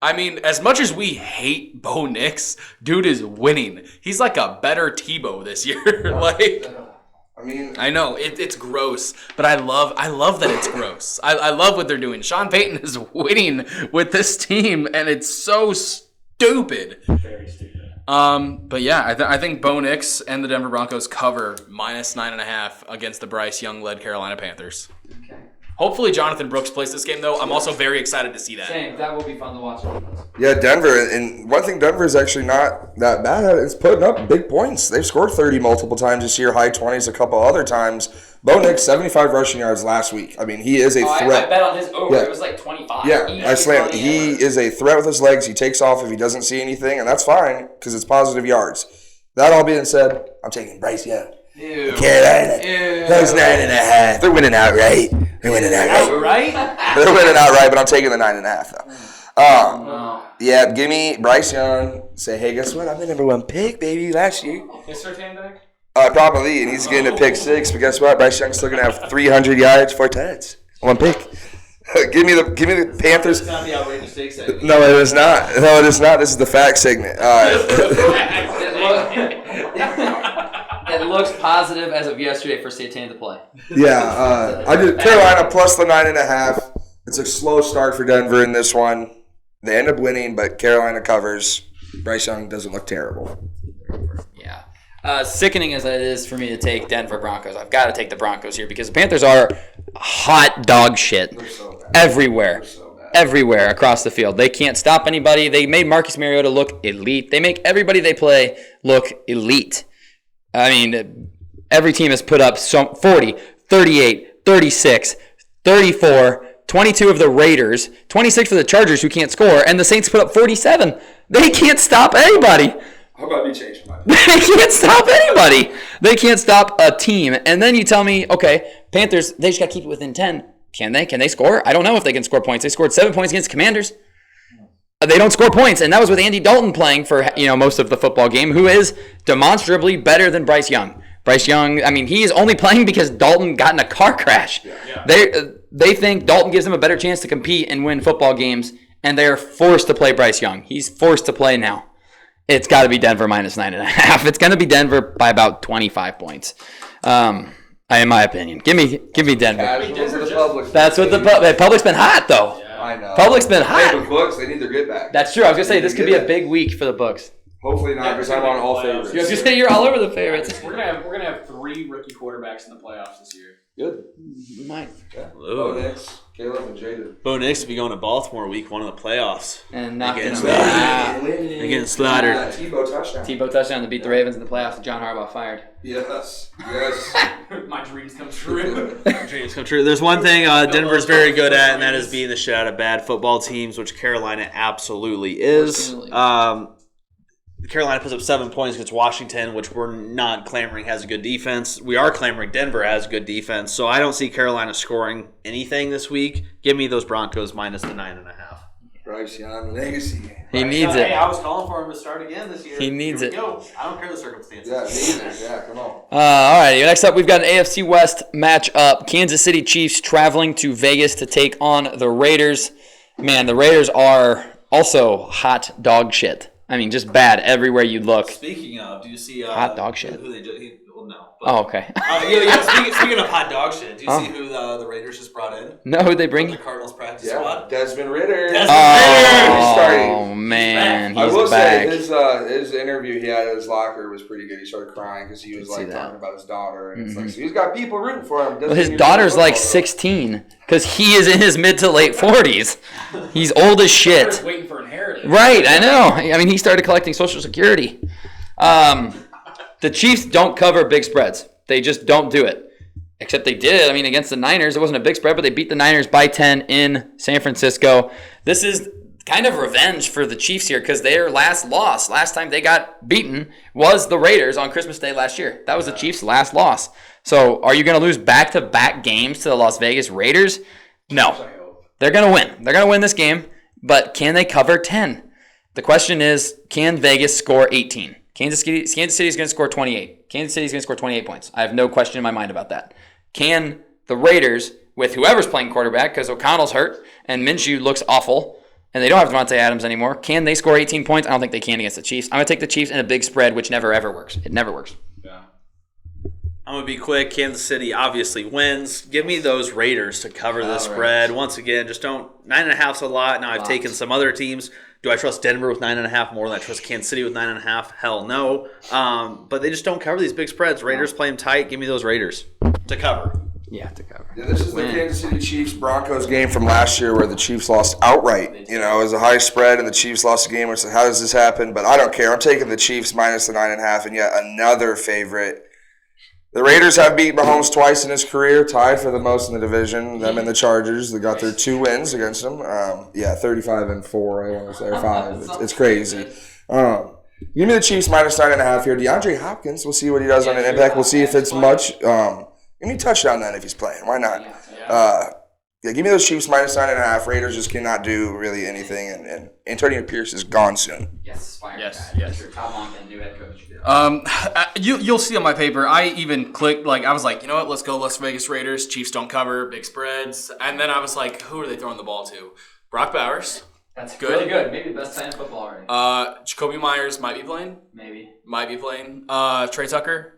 I mean, as much as we hate Bo Nix, dude is winning. He's like a better Tebow this year. I mean, I know it's gross, but I love that it's gross. I love what they're doing. Sean Payton is winning with this team, and it's so stupid. Very stupid. But yeah, I think Bo Nix and the Denver Broncos cover -9.5 against the Bryce Young-led Carolina Panthers. Okay. Hopefully Jonathan Brooks plays this game, though. I'm also very excited to see that. Same. That will be fun to watch. yeah, Denver. And one thing Denver is actually not that bad at is putting up big points. They've scored 30 multiple times this year, high 20s a couple other times. Bo Nix, 75 rushing yards last week. I mean, he is a threat. I bet on his over. Yeah. It was like 25. Yeah, Easy I slammed. for the He over. is a threat with his legs. He takes off if he doesn't see anything, and that's fine because it's positive yards. That all being said, I'm taking Bryce Young. Ew. Carolina. Ew. Those 9.5. They're winning outright. They're winning outright. Right? They're winning outright, but I'm taking the 9.5 though. No. Yeah, give me Bryce Young. Say, hey, guess what? I'm the number 1 pick, baby, last year. Is Surtain back? Probably, and he's getting a pick 6. But guess what? Bryce Young's still gonna have 300 yards, 4 touchdowns, 1 pick. give me the Panthers. It's not the outrageous take segment. No, it is not. No, it is not. This is the fact segment. It looks positive as of yesterday for Surtain to play. Yeah, I did Carolina plus the 9.5. It's a slow start for Denver in this one. They end up winning, but Carolina covers. Bryce Young doesn't look terrible. Yeah. Sickening as it is for me to take Denver Broncos, I've got to take the Broncos here because the Panthers are hot dog shit everywhere. Everywhere across the field. They can't stop anybody. They made Marcus Mariota look elite. They make everybody they play look elite. I mean, every team has put up 40, 38, 36, 34, 22 of the Raiders, 26 for the Chargers who can't score, and the Saints put up 47. They can't stop anybody. How about me changing my They can't stop anybody. They can't stop a team. And then you tell me, okay, Panthers, they just got to keep it within 10. Can they? Can they score? I don't know if they can score points. They scored 7 points against Commanders. They don't score points, and that was with Andy Dalton playing for most of the football game, who is demonstrably better than Bryce Young. Bryce Young, I mean, he is only playing because Dalton got in a car crash. Yeah. They think Dalton gives them a better chance to compete and win football games, and they're forced to play Bryce Young. He's forced to play now. It's got to be Denver minus 9.5. It's going to be Denver by about 25 points. In my opinion, give me Denver. That's what the public's been hot though. Yeah. I know. Public's been hot. Hey, the books, they need their get back. That's true. I was gonna say this could be a big week for the books. Hopefully not, because I'm on all favorites. I was gonna say you're all over the favorites. We're gonna have 3 rookie quarterbacks in the playoffs this year. Good. We might. Yeah. Bo Nix, Caleb, and Jaden. Bo Nix will be going to Baltimore week 1 of the playoffs. And not Against gonna Again, slaughtered. Tebow touchdown. Tebow touchdown to beat the Ravens in the playoffs. And John Harbaugh fired. Yes. My dreams come true. Dreams come true. There's one thing Denver's very good at, and that is beating the shit out of bad football teams, which Carolina absolutely is. Carolina puts up 7 points against Washington, which we're not clamoring has a good defense. We are clamoring Denver has a good defense, so I don't see Carolina scoring anything this week. Give me those Broncos minus the 9.5. Bryce Young, legacy. He needs it. Hey, I was calling for him to start again this year. He needs it. Go. I don't care the circumstances. Yeah, neither. Yeah, come on. All right. Next up, we've got an AFC West matchup. Kansas City Chiefs traveling to Vegas to take on the Raiders. Man, the Raiders are also hot dog shit. I mean, just bad everywhere you look. Speaking of, do you see hot dog shit? Who they just, well, no. Oh, okay. Speaking of hot dog shit, do you see who the Raiders just brought in? No, who'd they bring? The Cardinals practice Yeah, squad. Desmond Ritter. Oh, man. I He's will back. say his interview he had at his locker was pretty good. He started crying because he was see like that. talking about his daughter, and it's like, so he's got people rooting for him. Well, his daughter's like 16 because he is in his mid to late 40s. He's old as shit. Waiting for inheritance. Right, I know. I mean, he started collecting Social Security. The Chiefs don't cover big spreads. They just don't do it. Except they did. I mean, against the Niners, it wasn't a big spread, but they beat the Niners by 10 in San Francisco. This is kind of revenge for the Chiefs here because their last time they got beaten, was the Raiders on Christmas Day last year. That was the Chiefs' last loss. So are you going to lose back-to-back games to the Las Vegas Raiders? No. They're going to win. They're going to win this game, but can they cover 10? The question is, can Vegas score 18? Kansas City is going to score 28. Kansas City is going to score 28 points. I have no question in my mind about that. Can the Raiders, with whoever's playing quarterback, because O'Connell's hurt and Minshew looks awful, and they don't have Devontae Adams anymore, can they score 18 points? I don't think they can against the Chiefs. I'm going to take the Chiefs in a big spread, which never, ever works. It never works. Yeah. I'm going to be quick. Kansas City obviously wins. Give me those Raiders to cover the spread. Once again, just don't. 9.5's a lot. Now, I've taken some other teams. Do I trust Denver with 9.5 more than I trust Kansas City with 9.5? Hell no. But they just don't cover these big spreads. Raiders play them tight. Give me those Raiders to cover. Yeah, to cover. Yeah, this is the Kansas City Chiefs-Broncos game from last year where the Chiefs lost outright. You know, it was a high spread and the Chiefs lost the game. Which, how does this happen? But I don't care. I'm taking the Chiefs minus the 9.5 and yet another favorite. The Raiders have beat Mahomes twice in his career, tied for the most in the division. Them and the Chargers, they got their 2 wins against them. 35-4, I want to say, or 5. It's crazy. Give me the Chiefs minus 9.5 here. DeAndre Hopkins, we'll see what he does on an impact. We'll see if it's much. Give me a touchdown then if he's playing. Why not? Give me those Chiefs minus 9.5. Raiders just cannot do really anything, and Antonio Pierce is gone soon. Yes. How long can do head coach? You'll see on my paper. I even clicked I was like, you know what? Let's go Las Vegas Raiders. Chiefs don't cover big spreads, and then I was like, who are they throwing the ball to? Brock Bowers. That's good. Really good. Maybe the best tight end in football already. Jacoby Myers might be playing. Might be playing. Trey Tucker.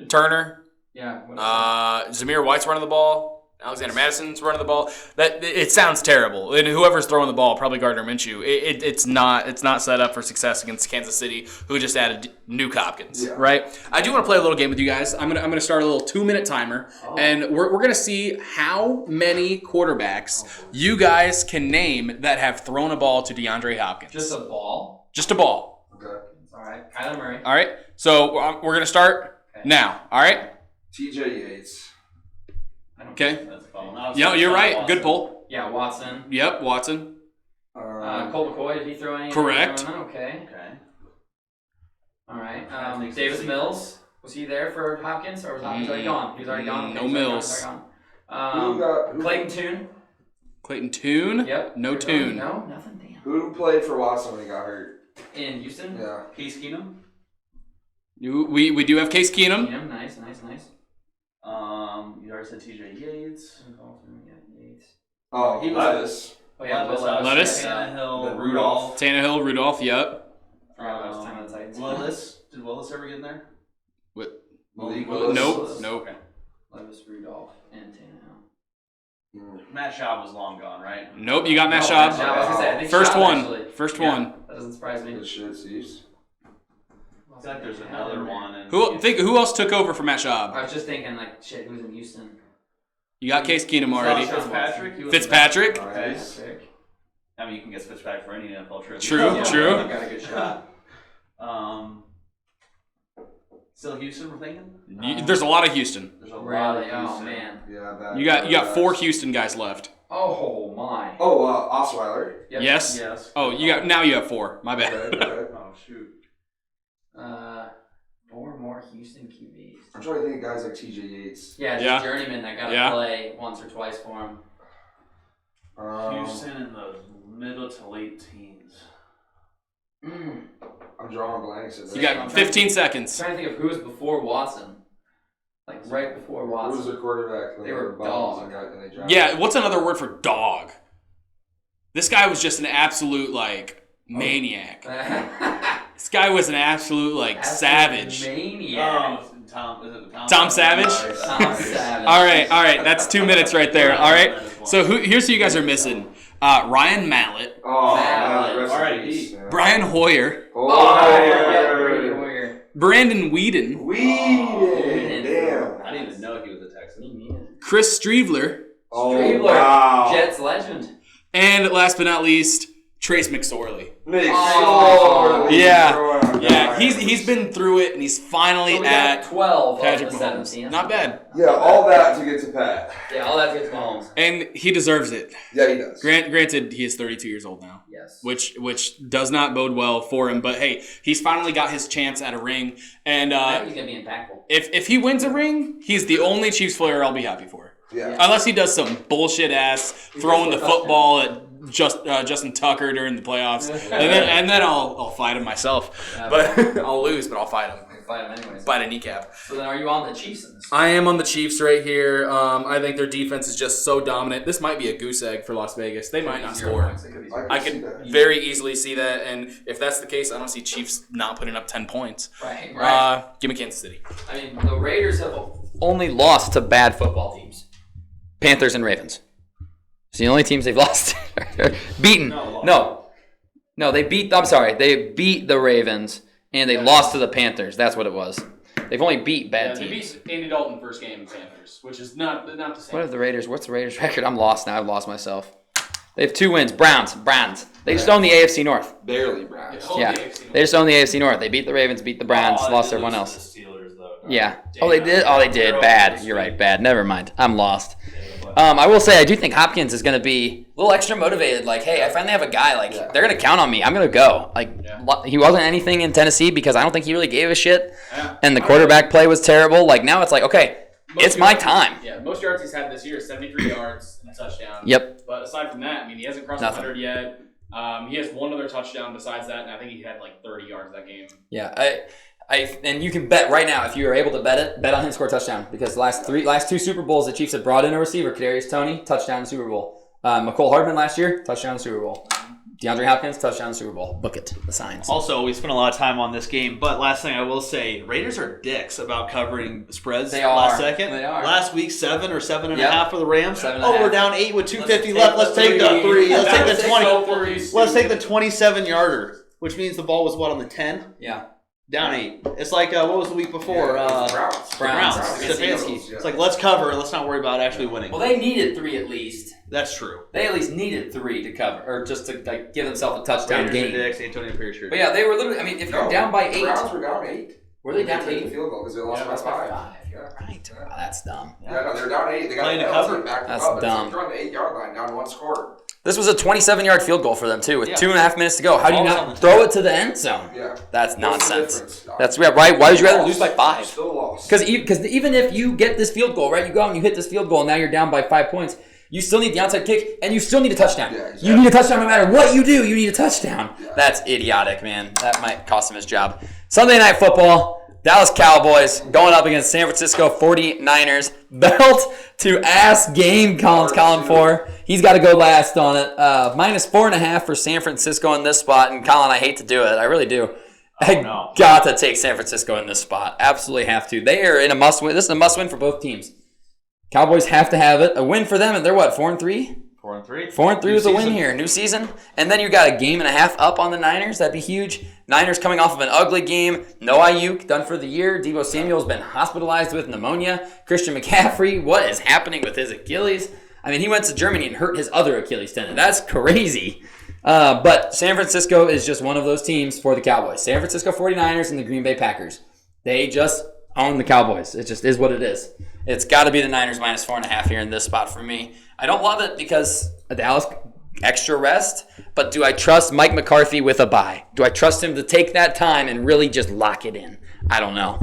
Turner. Yeah. Zamir White's running the ball. Alexander Madison's running the ball. It sounds terrible, and whoever's throwing the ball, probably Gardner Minshew. It's not set up for success against Kansas City, who just added Nuke Hopkins. Yeah. Right. I do want to play a little game with you guys. I'm gonna start a little 2-minute timer, and we're gonna see how many quarterbacks you guys can name that have thrown a ball to DeAndre Hopkins. Just a ball. Just a ball. Okay. All right. Kyler Murray. All right. So we're gonna start now. All right. TJ Yates. Okay. Yeah, you're right. Watson. Good pull. Yeah, Watson. Yep, Watson. Colt McCoy, did he throw any? Correct. Okay. All right. Davis Mills, was he there for Hopkins, or was Hopkins already gone? He was already gone. No Mills. Clayton Tune. Clayton Tune? Yep. No Tune. No, nothing. Damn. Who played for Watson when he got hurt? In Houston? Yeah. Case Keenum. We do have Case Keenum. Nice. You already said TJ Yates. Oh, he was. Oh yeah, Lettuce. Tannehill, Rudolph, yep. Willis. Did Willis ever get in there? Nope. Okay. Levis, Rudolph, and Tannehill. Matt Schaub was long gone, right? Nope, you got Matt Schaub. I think First Schaub, one. actually. First one. That doesn't surprise me. Good shit, Cease. I feel like there's another one. Who else took over for Matt Schaub? I was just thinking, who's in Houston? You got Case Keenum already. Fitzpatrick. Nice. I mean, you can get Fitzpatrick for any NFL trip. True. Got a good shot. Still Houston, we're thinking? There's a lot of Houston. There's a lot Really? of Oh, Houston. man. Yeah, You got 4 Houston guys left. Oh, my. Oh, Osweiler. Yep. Yes? Oh, you have 4. My bad. Okay. Oh, shoot. 4 more Houston QBs. I'm trying to think of guys like TJ Yates. Yeah, just journeyman that got to play once or twice for him. Houston in the middle to late teens. I'm drawing blanks. You got 15 seconds. I'm trying to think of who was before Watson. Right before Watson. Who was their quarterback? They were bums dog. and they dropped Yeah, what's another word for dog? This guy was just an absolute, maniac. This guy was an absolute, savage. Maniac. Tom Savage? Tom Savage. All right. That's 2 minutes right there. All right. So here's who you guys are missing. Ryan Mallett. Oh, Mallett. Brian Hoyer. Hoyer. Brandon Whedon. Damn. I didn't even know he was a Texan. Chris Streveler. Streveler. Wow. Jets legend. And last but not least, Trace McSorley. Yeah, he's been through it, and he's finally at 12 Patrick of the Mahomes. 17. Not bad. Yeah, all that to get to Pat. Yeah, all that gets Mahomes. And he deserves it. Yeah, he does. Granted, he is 32 years old now. Yes. Which does not bode well for him. But hey, he's finally got his chance at a ring. And I think he's gonna be impactful. if he wins a ring, he's the only Chiefs player I'll be happy for. Yeah. Unless he does some bullshit ass throwing the football at Justin Tucker during the playoffs, and then I'll fight him myself. But I'll lose, but I'll fight him. Fight him anyways. Bite a kneecap. So then, are you on the Chiefs in this? I am on the Chiefs right here. I think their defense is just so dominant. This might be a goose egg for Las Vegas. They might not score. I could very easily see that, and if that's the case, I don't see Chiefs not putting up 10 points. Right. Give me Kansas City. I mean, the Raiders have only lost to bad football teams. Panthers and Ravens. It's the only teams they've lost. Beaten. No, they beat. I'm sorry. They beat the Ravens and they lost to the Panthers. That's what it was. They've only beat bad teams. They beat Andy Dalton first game in Panthers, which is not the same. What are the Raiders? What's the Raiders' record? I'm lost now. I've lost myself. They have 2 wins. Browns. They just own the AFC North. Barely Browns. Yeah. They just own the AFC North. They beat the Ravens, beat the Browns, lost everyone else. The Steelers, though. Yeah. Oh, they did? Oh, they did. Bad. You're right. Bad. Never mind. I'm lost. I will say I do think Hopkins is going to be a little extra motivated. Like, hey, I finally have a guy. Like, they're going to count on me. I'm going to go. Like, he wasn't anything in Tennessee because I don't think he really gave a shit. Yeah. And the quarterback play was terrible. Like, now it's like, okay, it's my time. Yeah, most yards he's had this year is 73 yards and a touchdown. Yep. But aside from that, I mean, he hasn't crossed 100 yet. He has one other touchdown besides that, and I think he had like 30 yards that game. Yeah, and you can bet right now if you were able to bet on him to score a touchdown because the last 2 Super Bowls the Chiefs had brought in a receiver, Kadarius Toney, touchdown in the Super Bowl. McCole Hardman last year, touchdown in the Super Bowl. DeAndre Hopkins, touchdown in the Super Bowl. Book it. The signs. Also, we spent a lot of time on this game, but last thing I will say, Raiders are dicks about covering spreads. They are. Last second. They are. Last week, 7 or 7.5 for the Rams. 7.5. We're down 8 with 2:50 left. Let's take the 3. Let's take the 20. Let's take the 27-yarder, which means the ball was what on the 10? Yeah. Down 8. It's like what was the week before? Browns. Stefanski. It's like let's cover. Let's not worry about actually winning. Well, they needed 3 at least. That's true. They at least needed 3 to cover, or just to like give themselves a touchdown game. Antonio Pierce. But yeah, they were literally. I mean, if you're down by 8, Browns were down 8. Were they down 8? The field goal because they lost by 5. Right. Oh, that's dumb. Yeah, no, they're down 8. They got to cover. That's dumb. They're on the 8-yard line, down 1 score. This was a 27-yard field goal for them too, with 2.5 minutes to go. How do you not throw it to the end zone? Yeah, that's nonsense. That's right. Why would you rather lose by 5? Still lost. Because even if you get this field goal, right, you go out and you hit this field goal, and now you're down by 5 points. You still need the onside kick, and you still need a touchdown. Yeah, exactly. You need a touchdown no matter what you do. You need a touchdown. Yeah. That's idiotic, man. That might cost him his job. Sunday Night Football. Dallas Cowboys going up against San Francisco 49ers. Belt to ass game, Colin's calling for. He's got to go last on it. -4.5 for San Francisco in this spot. And Colin, I hate to do it. I really do. Got to take San Francisco in this spot. Absolutely have to. They are in a must-win. This is a must-win for both teams. Cowboys have to have it. A win for them, and they're what, 4-3? 4-3. 4-3 was a win here. New season. And then you got a game and a half up on the Niners. That'd be huge. Niners coming off of an ugly game. No Ayuk, done for the year. Deebo Samuel's been hospitalized with pneumonia. Christian McCaffrey, what is happening with his Achilles? I mean, he went to Germany and hurt his other Achilles tendon. That's crazy. But San Francisco is just one of those teams for the Cowboys. San Francisco 49ers and the Green Bay Packers. They just own the Cowboys. It just is what it is. It's got to be the Niners -4.5 here in this spot for me. I don't love it because of Dallas extra rest, but do I trust Mike McCarthy with a bye? Do I trust him to take that time and really just lock it in? I don't know.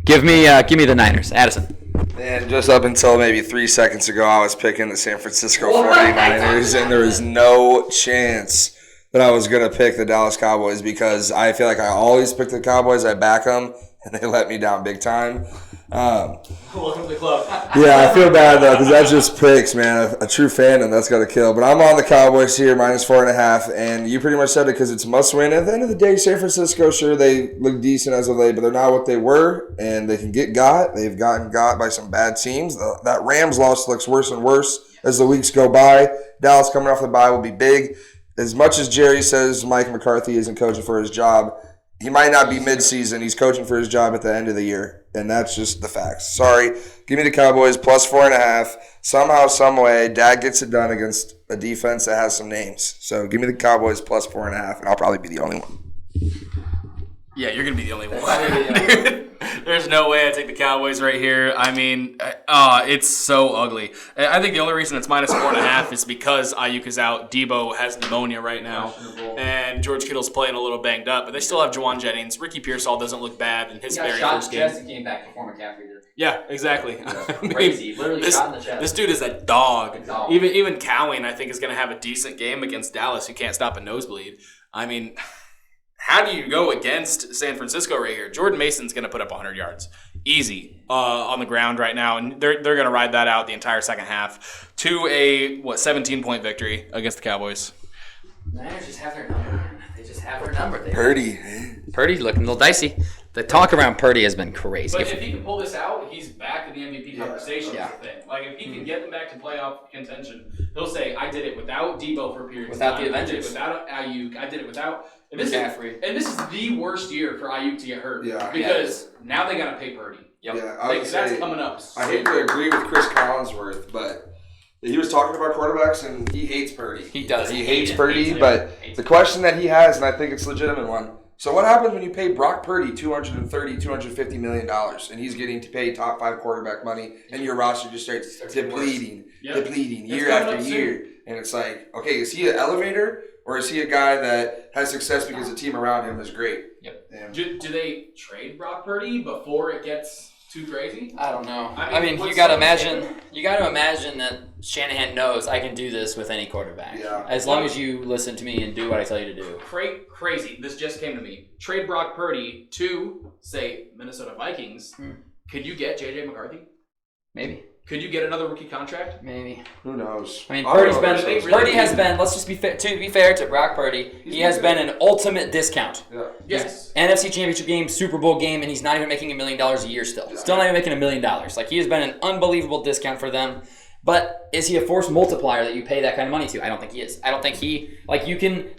Give me the Niners. Addison. And just up until maybe 3 seconds ago, I was picking the San Francisco 49ers, and there was no chance that I was going to pick the Dallas Cowboys because I feel like I always pick the Cowboys. I back them, and they let me down big time. Welcome to the club. Yeah, I feel bad though because that's just picks, man. A true fan, and that's got to kill. But I'm on the Cowboys here, -4.5, and you pretty much said it because it's a must win. At the end of the day, San Francisco, sure, they look decent as of late, but they're not what they were, and they can get got. They've gotten got by some bad teams. That Rams loss looks worse and worse as the weeks go by. Dallas coming off the bye will be big. As much as Jerry says Mike McCarthy isn't coaching for his job, he might not be midseason. He's coaching for his job at the end of the year, and that's just the facts. Sorry. Give me the Cowboys +4.5. Somehow, some way, Dak gets it done against a defense that has some names. So give me the Cowboys +4.5, and I'll probably be the only one. Yeah, you're going to be the only one. There's no way I take the Cowboys right here. I mean, it's so ugly. I think the only reason it's -4.5 is because Ayuk is out. Debo has pneumonia right now. And George Kittle's playing a little banged up. But they still have Juwan Jennings. Ricky Pearsall doesn't look bad in his very first game. He came back before McCaffrey did. Yeah, exactly. Crazy. Literally shot in the chest. This dude is a dog. Even Cowing, I think, is going to have a decent game against Dallas, who can't stop a nosebleed. I mean, how do you go against San Francisco right here? Jordan Mason's going to put up 100 yards. Easy on the ground right now, and they're going to ride that out the entire second half to a, 17-point victory against the Cowboys. The Niners just have their number. They just have her number. Purdy's looking a little dicey. The talk around Purdy has been crazy. But if he can pull this out, he's back in the MVP conversation. Yeah. Is the thing. Like, if he can get them back to playoff contention, he'll say, I did it without Debo for periods of time. Without the Avengers. I did it without Ayuk. I did it without... And this is the worst year for Ayuk to get hurt. Yeah. Because now they got to pay Purdy. Yep. Yeah, That's coming up. I hate to agree with Chris Collinsworth, but he was talking about quarterbacks, and he hates Purdy. He does. He hates Purdy, but the question that he has, and I think it's a legitimate one, so what happens when you pay Brock Purdy $230, $250 million, and he's getting to pay top 5 quarterback money, and your roster just starts depleting year after year. And it's like, okay, is he an elevator, or is he a guy that has success because the team around him is great? Yep. Do they trade Brock Purdy before it gets too crazy? I don't know. I mean you got to imagine that Shanahan knows I can do this with any quarterback. Yeah. As long as you listen to me and do what I tell you to do. Crazy. This just came to me. Trade Brock Purdy to, say, Minnesota Vikings. Could you get J.J. McCarthy? Maybe. Could you get another rookie contract? Maybe. Who knows? I mean, Purdy has been. Let's just be fair to Brock Purdy. He has been an ultimate discount. Yeah. Yes. NFC Championship game, Super Bowl game, and he's not even making $1 million a year still. Still not even making $1 million. Like, he has been an unbelievable discount for them. But is he a force multiplier that you pay that kind of money to? I don't think he is. I don't think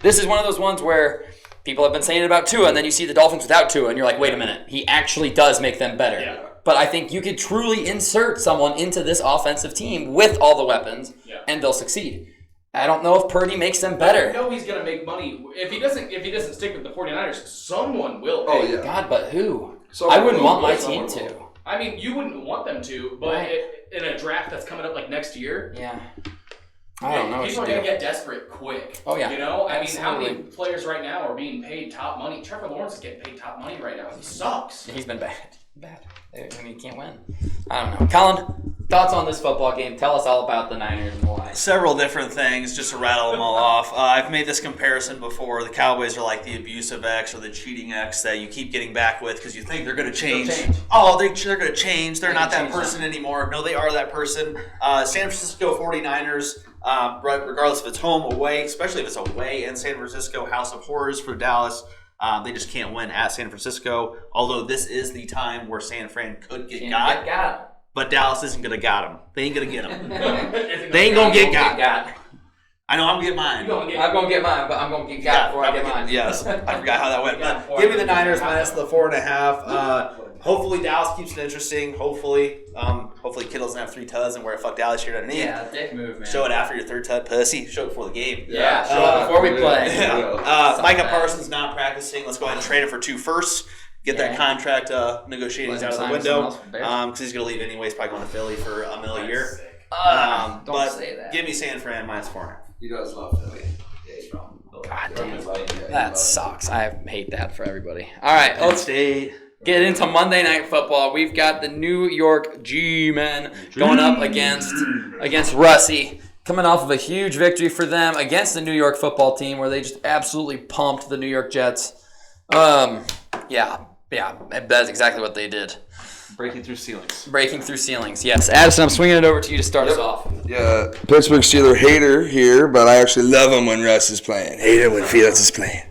this is one of those ones where people have been saying it about Tua, and then you see the Dolphins without Tua, and you're like, wait a minute. He actually does make them better. Yeah. But I think you could truly insert someone into this offensive team with all the weapons, and they'll succeed. I don't know if Purdy makes them better. You know he's going to make money. If he doesn't stick with the 49ers, someone will pay. Oh, yeah. God, but who? I wouldn't want my team to. I mean, you wouldn't want them to, but in a draft that's coming up like next year. Yeah. I don't know. People are going to get desperate quick. Oh, yeah. You know? I mean, how Absolutely. many players right now are being paid top money? Trevor Lawrence is getting paid top money right now. He sucks. He's been bad. I mean, you can't win. I don't know. Colin, thoughts on this football game? Tell us all about the Niners and why. Several different things, just to rattle them all off. I've made this comparison before. The Cowboys are like the abusive ex or the cheating ex that you keep getting back with because you think they're going to change. Oh, they're going to change. They're not that person anymore. No, they are that person. San Francisco 49ers, regardless if it's home, away, especially if it's away in San Francisco, House of Horrors for Dallas. They just can't win at San Francisco, although this is the time where San Fran could get got. But Dallas isn't going to got him. They ain't going to get him. They ain't going to get got. I know I'm going to get mine. I'm going to get mine, but I'm going to get got before I get mine. Yes, I forgot how that went. But give me the Niners minus the 4.5. Hopefully Dallas keeps it interesting. Hopefully Kittle doesn't have 3 tuds and wear a fuck Dallas shirt underneath. Yeah, dick move, man. Show it after your 3rd tud, pussy. Show it before the game. Yeah, show it before we play. Micah Parsons not practicing. Let's go ahead and trade him for 2 firsts. Get that contract negotiations out of the window because he's going to leave anyway. He's probably going to Philly for $1 million a year. Don't say that. Give me San Fran minus 4.5. He does love Philly. God damn. That sucks. I hate that for everybody. All right, let's get into Monday Night Football. We've got the New York G-Men going up against Russie, coming off of a huge victory for them against the New York football team where they just absolutely pumped the New York Jets. Yeah, that's exactly what they did. Breaking through ceilings. Yes. Addison, I'm swinging it over to you to start us off. Yeah, Pittsburgh Steeler hater here, but I actually love him when Russ is playing. Hate it when Fields is playing.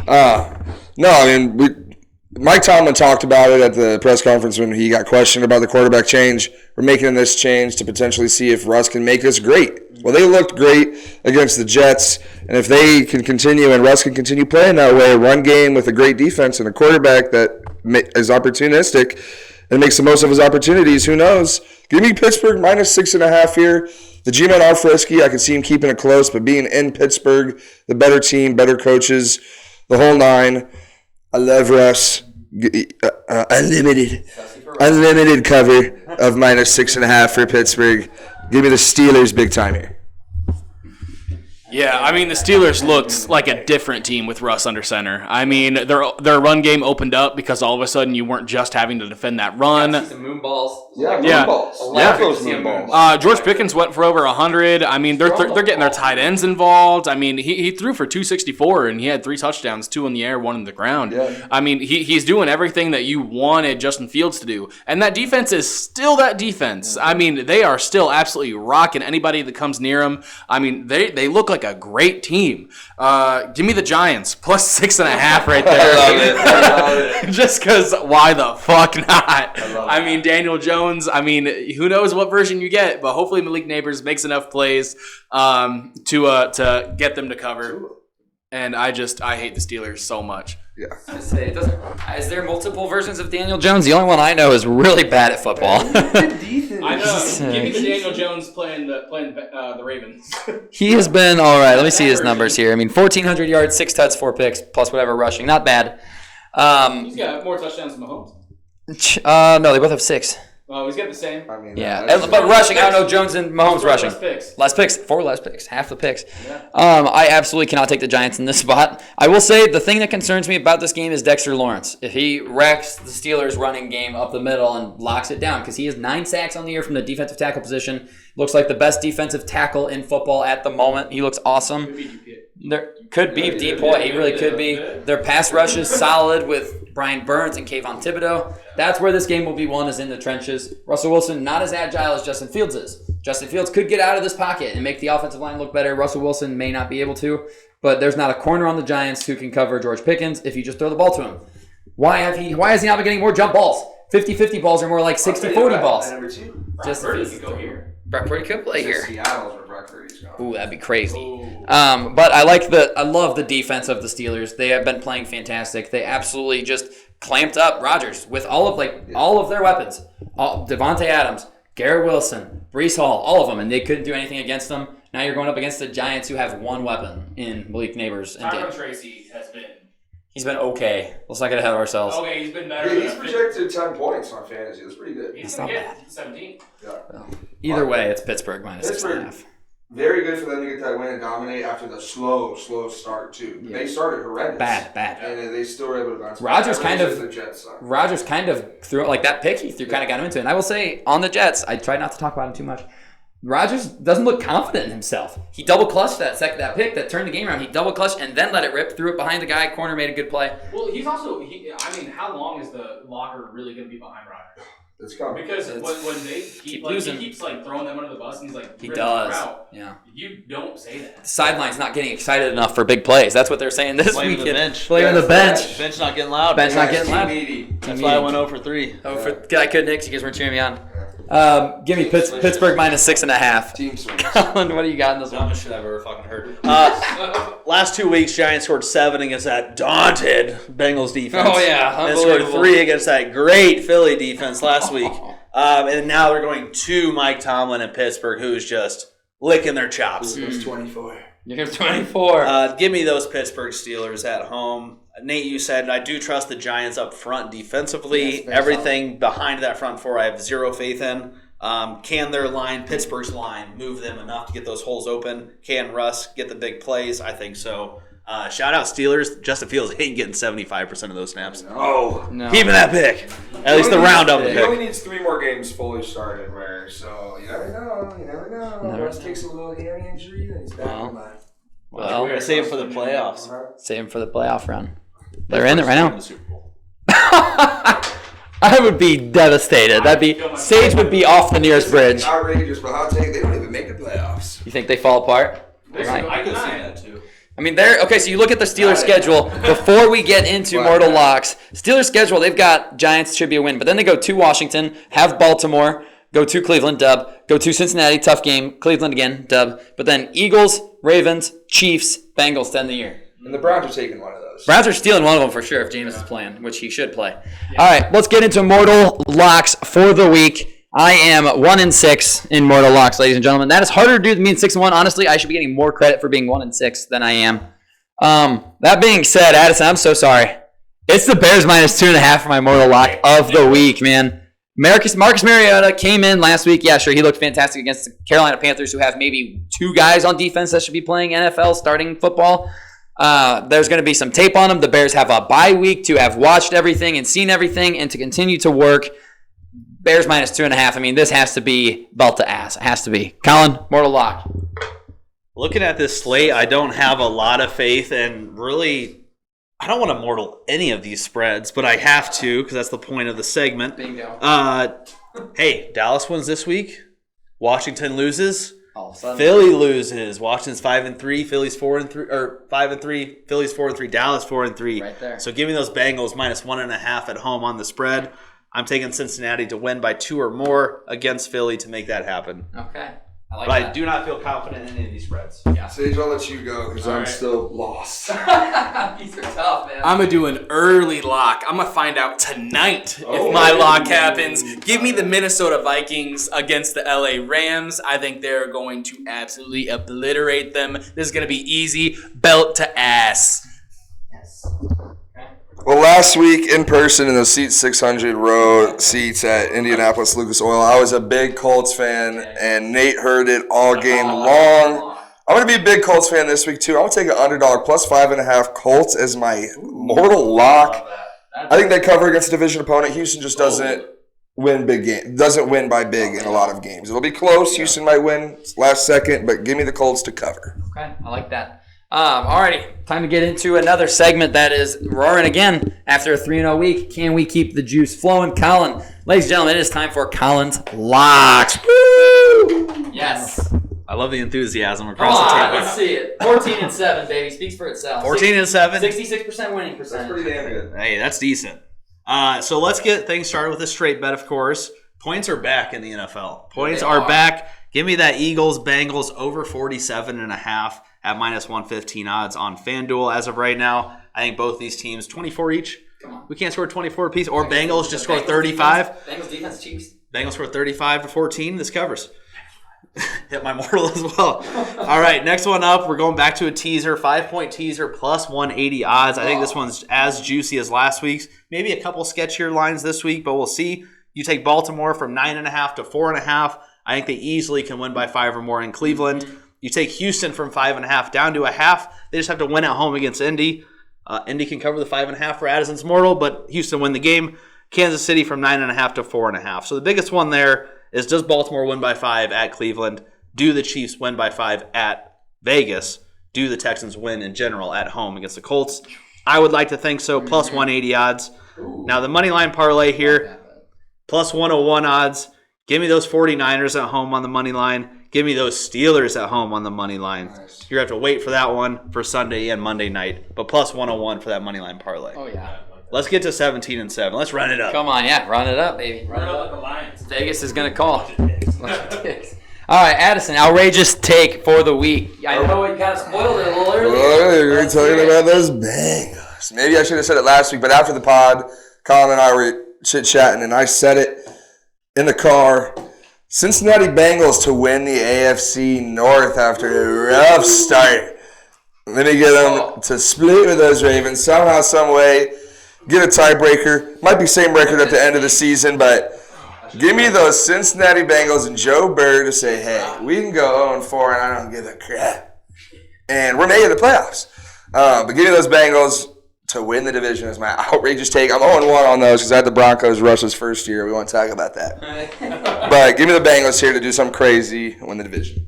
No, I mean, Mike Tomlin talked about it at the press conference when he got questioned about the quarterback change. We're making this change to potentially see if Russ can make us great. Well, they looked great against the Jets, and if they can continue and Russ can continue playing that way, a run game with a great defense and a quarterback that is opportunistic and makes the most of his opportunities, who knows? Give me Pittsburgh minus 6.5 here. The G-Men are frisky. I can see him keeping it close, but being in Pittsburgh, the better team, better coaches, the whole nine. I love Russ. Unlimited cover of minus 6.5 for Pittsburgh. Give me the Steelers big time here. Yeah, I mean, the Steelers looked like a different team with Russ under center. I mean, their run game opened up because all of a sudden you weren't just having to defend that run. Some moon balls. Yeah. Moon balls. George Pickens went for over 100. I mean, they're getting their tight ends involved. I mean, he threw for 264 and he had 3 touchdowns, 2 in the air, 1 in the ground. Yeah. I mean, he's doing everything that you wanted Justin Fields to do, and that defense is still that defense. I mean, they are still absolutely rocking anybody that comes near them. I mean, they look like like a great team. Give me the Giants plus 6.5 right there. I love it. Just because, why the fuck not? I mean, Daniel Jones, who knows what version you get, but hopefully Malik Neighbors makes enough plays to get them to cover. And I hate the Steelers so much. Yeah. I say it doesn't. Is there multiple versions of Daniel Jones? The only one I know is really bad at football. I know. Give me the Daniel Jones playing the Ravens. He has been all right. Let me see his numbers here. 1,400 yards, 6 touchdowns, 4 picks, plus whatever rushing. Not bad. He's got more touchdowns than Mahomes. No, they both have 6. Oh, he's got the same. Yeah, but rushing, I don't know Jones and Mahomes rushing. Less picks, 4 less picks, half the picks. Yeah. I absolutely cannot take the Giants in this spot. I will say the thing that concerns me about this game is Dexter Lawrence. If he wrecks the Steelers' running game up the middle and locks it down, because he has 9 sacks on the year from the defensive tackle position, looks like the best defensive tackle in football at the moment. He looks awesome. There could be DPOY. He really could be. Their pass rush is solid with Brian Burns and Kayvon Thibodeau. That's where this game will be won, is in the trenches. Russell Wilson, not as agile as Justin Fields is. Justin Fields could get out of this pocket and make the offensive line look better. Russell Wilson may not be able to, but there's not a corner on the Giants who can cover George Pickens if you just throw the ball to him. Why has he not been getting more jump balls? 50-50 balls are more like 60-40 balls. Just could go here. Brock Purdy could play here. Seattle's where Brock Purdy's going. Ooh, that'd be crazy. But I love the defense of the Steelers. They have been playing fantastic. They absolutely just clamped up Rodgers with all of their weapons. Devontae Adams, Garrett Wilson, Breece Hall, all of them, and they couldn't do anything against them. Now you're going up against the Giants, who have one weapon in Malik Neighbors. Tyrone Tracy has been. He's been okay. Let's not get ahead of ourselves. Okay, he's been better. Yeah, he's projected 10 points on fantasy. That's pretty good. He's not get bad. 17. Yeah. Either way, it's Pittsburgh minus 6.5. Very good for them to get that win and dominate after the slow start, too. Yeah. They started horrendous. Bad. And they still were able to bounce back. Rodgers kind of threw, like that pick he threw, kind of got him into it. And I will say, on the Jets, I try not to talk about him too much. Rodgers doesn't look confident in himself. He double clutched that pick that turned the game around. He double clutched and then let it rip, threw it behind the guy. Corner made a good play. Well, he's also. How long is the locker really going to be behind Rodgers? It's coming. Because when they keep losing, he keeps throwing them under the bus, and he's like, he does. Yeah. You don't say that. The sideline's not getting excited enough for big plays. That's what they're saying this week. The bench. Blaming the bench. Bench not getting loud. Bench not getting loud. That's why I went 0 for 3. I couldn't, Nick. You guys weren't cheering me on. Give me Pittsburgh minus 6.5. Team swings. Colin, what do you got in this one? Dumbest shit I've ever fucking heard. Last 2 weeks, Giants scored 7 against that daunted Bengals defense. Oh, yeah. And scored 3 against that great Philly defense last week. And now they're going to Mike Tomlin in Pittsburgh, who's just licking their chops. It was 24. You give 24. Give me those Pittsburgh Steelers at home. Nate, you said I do trust the Giants up front defensively. Yes, everything solid. Behind that front four, I have zero faith in. Can their line, Pittsburgh's line, move them enough to get those holes open? Can Russ get the big plays? I think so. Shout out Steelers. Justin Fields ain't getting 75% of those snaps. No. Keeping that pick. At least the round of the pick. He only needs 3 more games fully started, so you never know. Russ takes a little hammy injury, then he's back in line. Well, we're going to save him for the playoffs. Save him for the playoff run. They're in it right now. I would be devastated. Sage would be off the nearest bridge. Outrageous, but hot take, they don't even make the playoffs. You think they fall apart? I could see that too. So you look at the Steelers' schedule before we get into Mortal Locks. Steelers' schedule, they've got Giants, should be a win, but then they go to Washington, have Baltimore, go to Cleveland, dub, go to Cincinnati, tough game, Cleveland again, dub, but then Eagles, Ravens, Chiefs, Bengals to end the year. And the Browns are taking one of those. Browns are stealing one of them for sure if Jameis is playing, which he should play. Yeah. All right, let's get into Mortal Locks for the week. I am 1-6 in Mortal Locks, ladies and gentlemen. That is harder to do than me in 6-1. Honestly, I should be getting more credit for being 1-6 than I am. That being said, Addison, I'm so sorry. It's the Bears minus 2.5 for my Mortal Lock of the week, man. Marcus Mariota came in last week. Yeah, sure, he looked fantastic against the Carolina Panthers, who have maybe 2 guys on defense that should be playing NFL starting football. There's going to be some tape on them. The Bears have a bye week to have watched everything and seen everything and to continue to work. Bears minus 2.5. This has to be belt to ass. It has to be. Colin, Mortal Lock. Looking at this slate, I don't have a lot of faith, and really, I don't want to mortal any of these spreads, but I have to because that's the point of the segment. Bingo. Hey, Dallas wins this week. Washington loses. All of a sudden. Philly loses. Washington's 5-3. Philly's 4-3, or 5-3. Philly's 4-3. Dallas 4-3. Right there. So give me those Bengals minus 1.5 at home on the spread. I'm taking Cincinnati to win by 2 or more against Philly to make that happen. Okay. I like But that. I do not feel confident in any of these spreads. Yeah. Sage, I'll let you go because I'm right. still lost. These are tough, man. I'm going to do an early lock. I'm going to find out tonight if my lock happens. Give me the Minnesota Vikings against the LA Rams. I think they're going to absolutely obliterate them. This is going to be easy. Belt to ass. Yes. Well, last week in person in the Seat 600 row seats at Indianapolis Lucas Oil, I was a big Colts fan, and Nate heard it all game long. I'm going to be a big Colts fan this week, too. I'm going to take an underdog plus 5.5 Colts as my mortal lock. I think they cover against a division opponent. Houston just doesn't win by big in a lot of games. It'll be close. Houston might win last second, but give me the Colts to cover. Okay, I like that. Alrighty, time to get into another segment that is roaring again after a 3-0 week. Can we keep the juice flowing? Colin, ladies and gentlemen, it is time for Colin's Locks. Woo! Yes. I love the enthusiasm Come across the on, table. let's see it. 14-7, baby. Speaks for itself. 14-7. 66% winning percentage. That's pretty damn good. Hey, that's decent. So let's get things started with a straight bet, of course. Points are back in the NFL. Points They are are. back. Give me that Eagles-Bengals over 47.5 at minus 115 odds on FanDuel as of right now. I think both these teams, 24 each. Come on. We can't score 24 apiece. Or Bengals just score 35. Bengals defense cheeks. Bengals score 35-14. This covers. Hit my mortal as well. All right, next one up. We're going back to a teaser, 5-point teaser plus 180 odds. I think this one's as juicy as last week's. Maybe a couple sketchier lines this week, but we'll see. You take Baltimore from 9.5 to 4.5. I think they easily can win by 5 or more in Cleveland. You take Houston from 5.5 down to a half. They just have to win at home against Indy. Indy can cover the 5.5 for Addison's mortal, but Houston win the game. Kansas City from 9.5 to 4.5. So the biggest one there is, does Baltimore win by 5 at Cleveland? Do the Chiefs win by 5 at Vegas? Do the Texans win in general at home against the Colts? I would like to think so. Plus 180 odds. Now the money line parlay here, plus 101 odds. Give me those 49ers at home on the money line. Give me those Steelers at home on the money line. Nice. You're going to have to wait for that one for Sunday and Monday night. But plus 101 for that money line parlay. Oh, yeah. Let's get to 17-7. Let's run it up. Come on, yeah. Run it up, baby. Run it up. the Lions. Vegas is going to call. All right, Addison, outrageous take for the week. I know you kind of spoiled it a little early. Oh, you're Let's talking hear it. about those Bengals. Maybe I should have said it last week, but after the pod, Colin and I were chit-chatting, and I said it in the car. Cincinnati Bengals to win the AFC North after a rough start. Let me get them to split with those Ravens somehow, some way. Get a tiebreaker. Might be same record at the end of the season, but give me those Cincinnati Bengals and Joe Burrow to say, hey, we can go 0-4 and I don't give a crap. And we're making the playoffs. But give me those Bengals to win the division is my outrageous take. I'm 0-1 on those because I had the Broncos Rush's first year. We won't talk about that. But give me the Bengals here to do something crazy and win the division.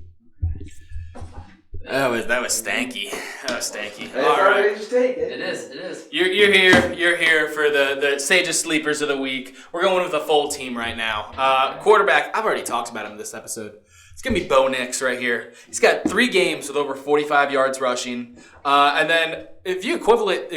That was stanky. That was stanky. All right. It is. You're here for the Sage's sleepers of the week. We're going with a full team right now. Quarterback, I've already talked about him in this episode. It's going to be Bo Nix right here. He's got 3 games with over 45 yards rushing. And then if you equivalent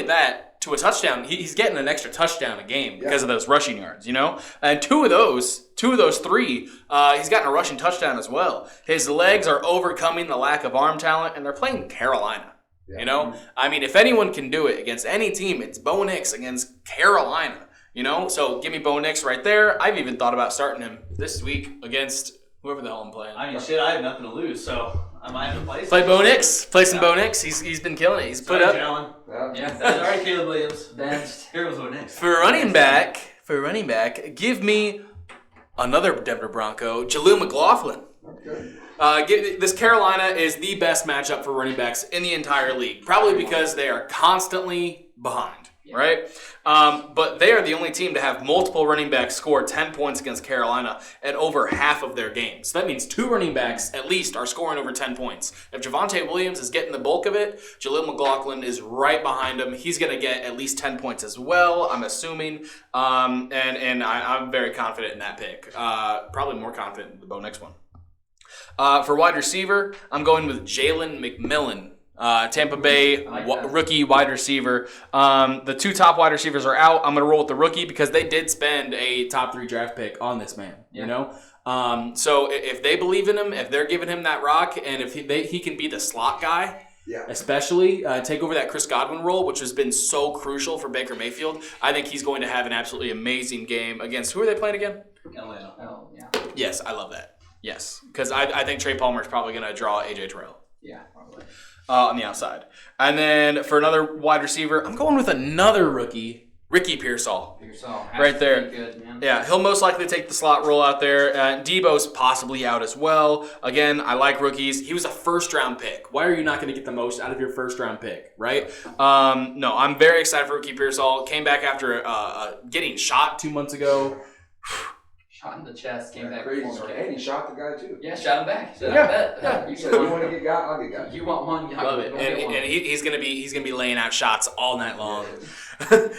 that to a touchdown, he's getting an extra touchdown a game because of those rushing yards, you know? And two of those 3, he's gotten a rushing touchdown as well. His legs are overcoming the lack of arm talent, and they're playing Carolina. You know? I mean, if anyone can do it against any team, it's Bo Nix against Carolina. You know? So give me Bo Nix right there. I've even thought about starting him this week against whoever the hell I'm playing. I mean, shit, I have nothing to lose, so I might have to play. Play Bo Nix. Play some Bo Nix. He's been killing it. He's put up. Yeah. Sorry, Caleb Williams. Benched. Here was what next. For running back, give me another Denver Bronco, Jaleel McLaughlin. This Carolina is the best matchup for running backs in the entire league, probably because they are constantly behind, right? But they are the only team to have multiple running backs score 10 points against Carolina at over half of their games. So that means 2 running backs at least are scoring over 10 points. If Javonte Williams is getting the bulk of it, Jaleel McLaughlin is right behind him. He's going to get at least 10 points as well, I'm assuming. And I'm very confident in that pick. Probably more confident in the Bo Nix one. For wide receiver, I'm going with Jalen McMillan. Tampa Bay rookie wide receiver. The 2 top wide receivers are out. I'm going to roll with the rookie because they did spend a top 3 draft pick on this man, you know? So if they believe in him, if they're giving him that rock, and if he can be the slot guy, especially take over that Chris Godwin role, which has been so crucial for Baker Mayfield, I think he's going to have an absolutely amazing game against, who are they playing again? Atlanta. Oh, yeah. Yes, I love that. Yes, because I think Trey Palmer is probably going to draw A.J. Terrell. Yeah, probably. On the outside. And then for another wide receiver, I'm going with another rookie, Ricky Pearsall. Right there. Good, man. Yeah, he'll most likely take the slot role out there. Debo's possibly out as well. Again, I like rookies. He was a first-round pick. Why are you not going to get the most out of your first-round pick, right? No, I'm very excited for Ricky Pearsall. Came back after getting shot 2 months ago. Shot in the chest, came back. Crazy story. And he shot the guy too. Yeah, shot him back. You want to get got? I'll get got. You want one? Yeah, Love it. And he's gonna be laying out shots all night long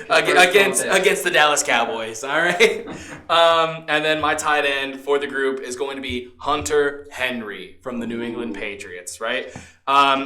against the Dallas Cowboys. All right. And then my tight end for the group is going to be Hunter Henry from the New England Patriots. Right.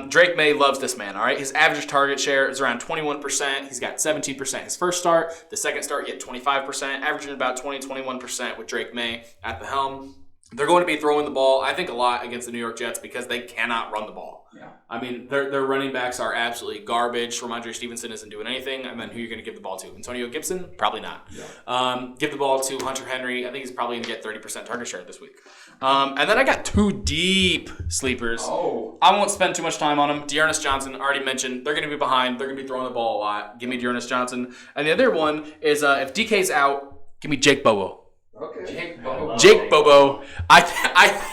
Drake May loves this man. All right. His average target share is around 21%. He's got 17% his first start. The second start, he had 25%, averaging about 21% with Drake May at the helm. They're going to be throwing the ball, I think, a lot against the New York Jets because they cannot run the ball. Yeah. I mean, their running backs are absolutely garbage. Ramondre Stevenson isn't doing anything. And then who are you going to give the ball to? Antonio Gibson? Probably not. Yeah. Give the ball to Hunter Henry. I think he's probably going to get 30% target share this week. And then I got 2 deep sleepers. Oh. I won't spend too much time on them. Dearness Johnson, already mentioned. They're going to be behind. They're going to be throwing the ball a lot. Give me Dearness Johnson. And the other one is if DK's out, give me Jake Bobo. Okay. Jake Bobo. I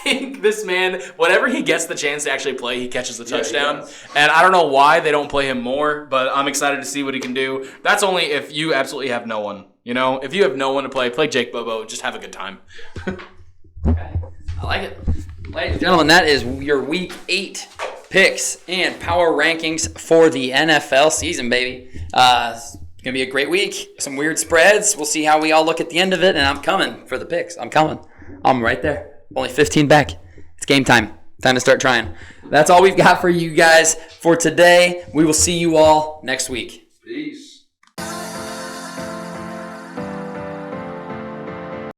think this man, whenever he gets the chance to actually play, he catches the touchdown. And I don't know why they don't play him more, but I'm excited to see what he can do. That's only if you absolutely have no one. You know, if you have no one to play Jake Bobo. Just have a good time. Okay. I like it. Ladies and gentlemen, that is your Week 8 picks and power rankings for the NFL season, baby. It's going to be a great week. Some weird spreads. We'll see how we all look at the end of it, and I'm coming for the picks. I'm coming. I'm right there. Only 15 back. It's game time. Time to start trying. That's all we've got for you guys for today. We will see you all next week.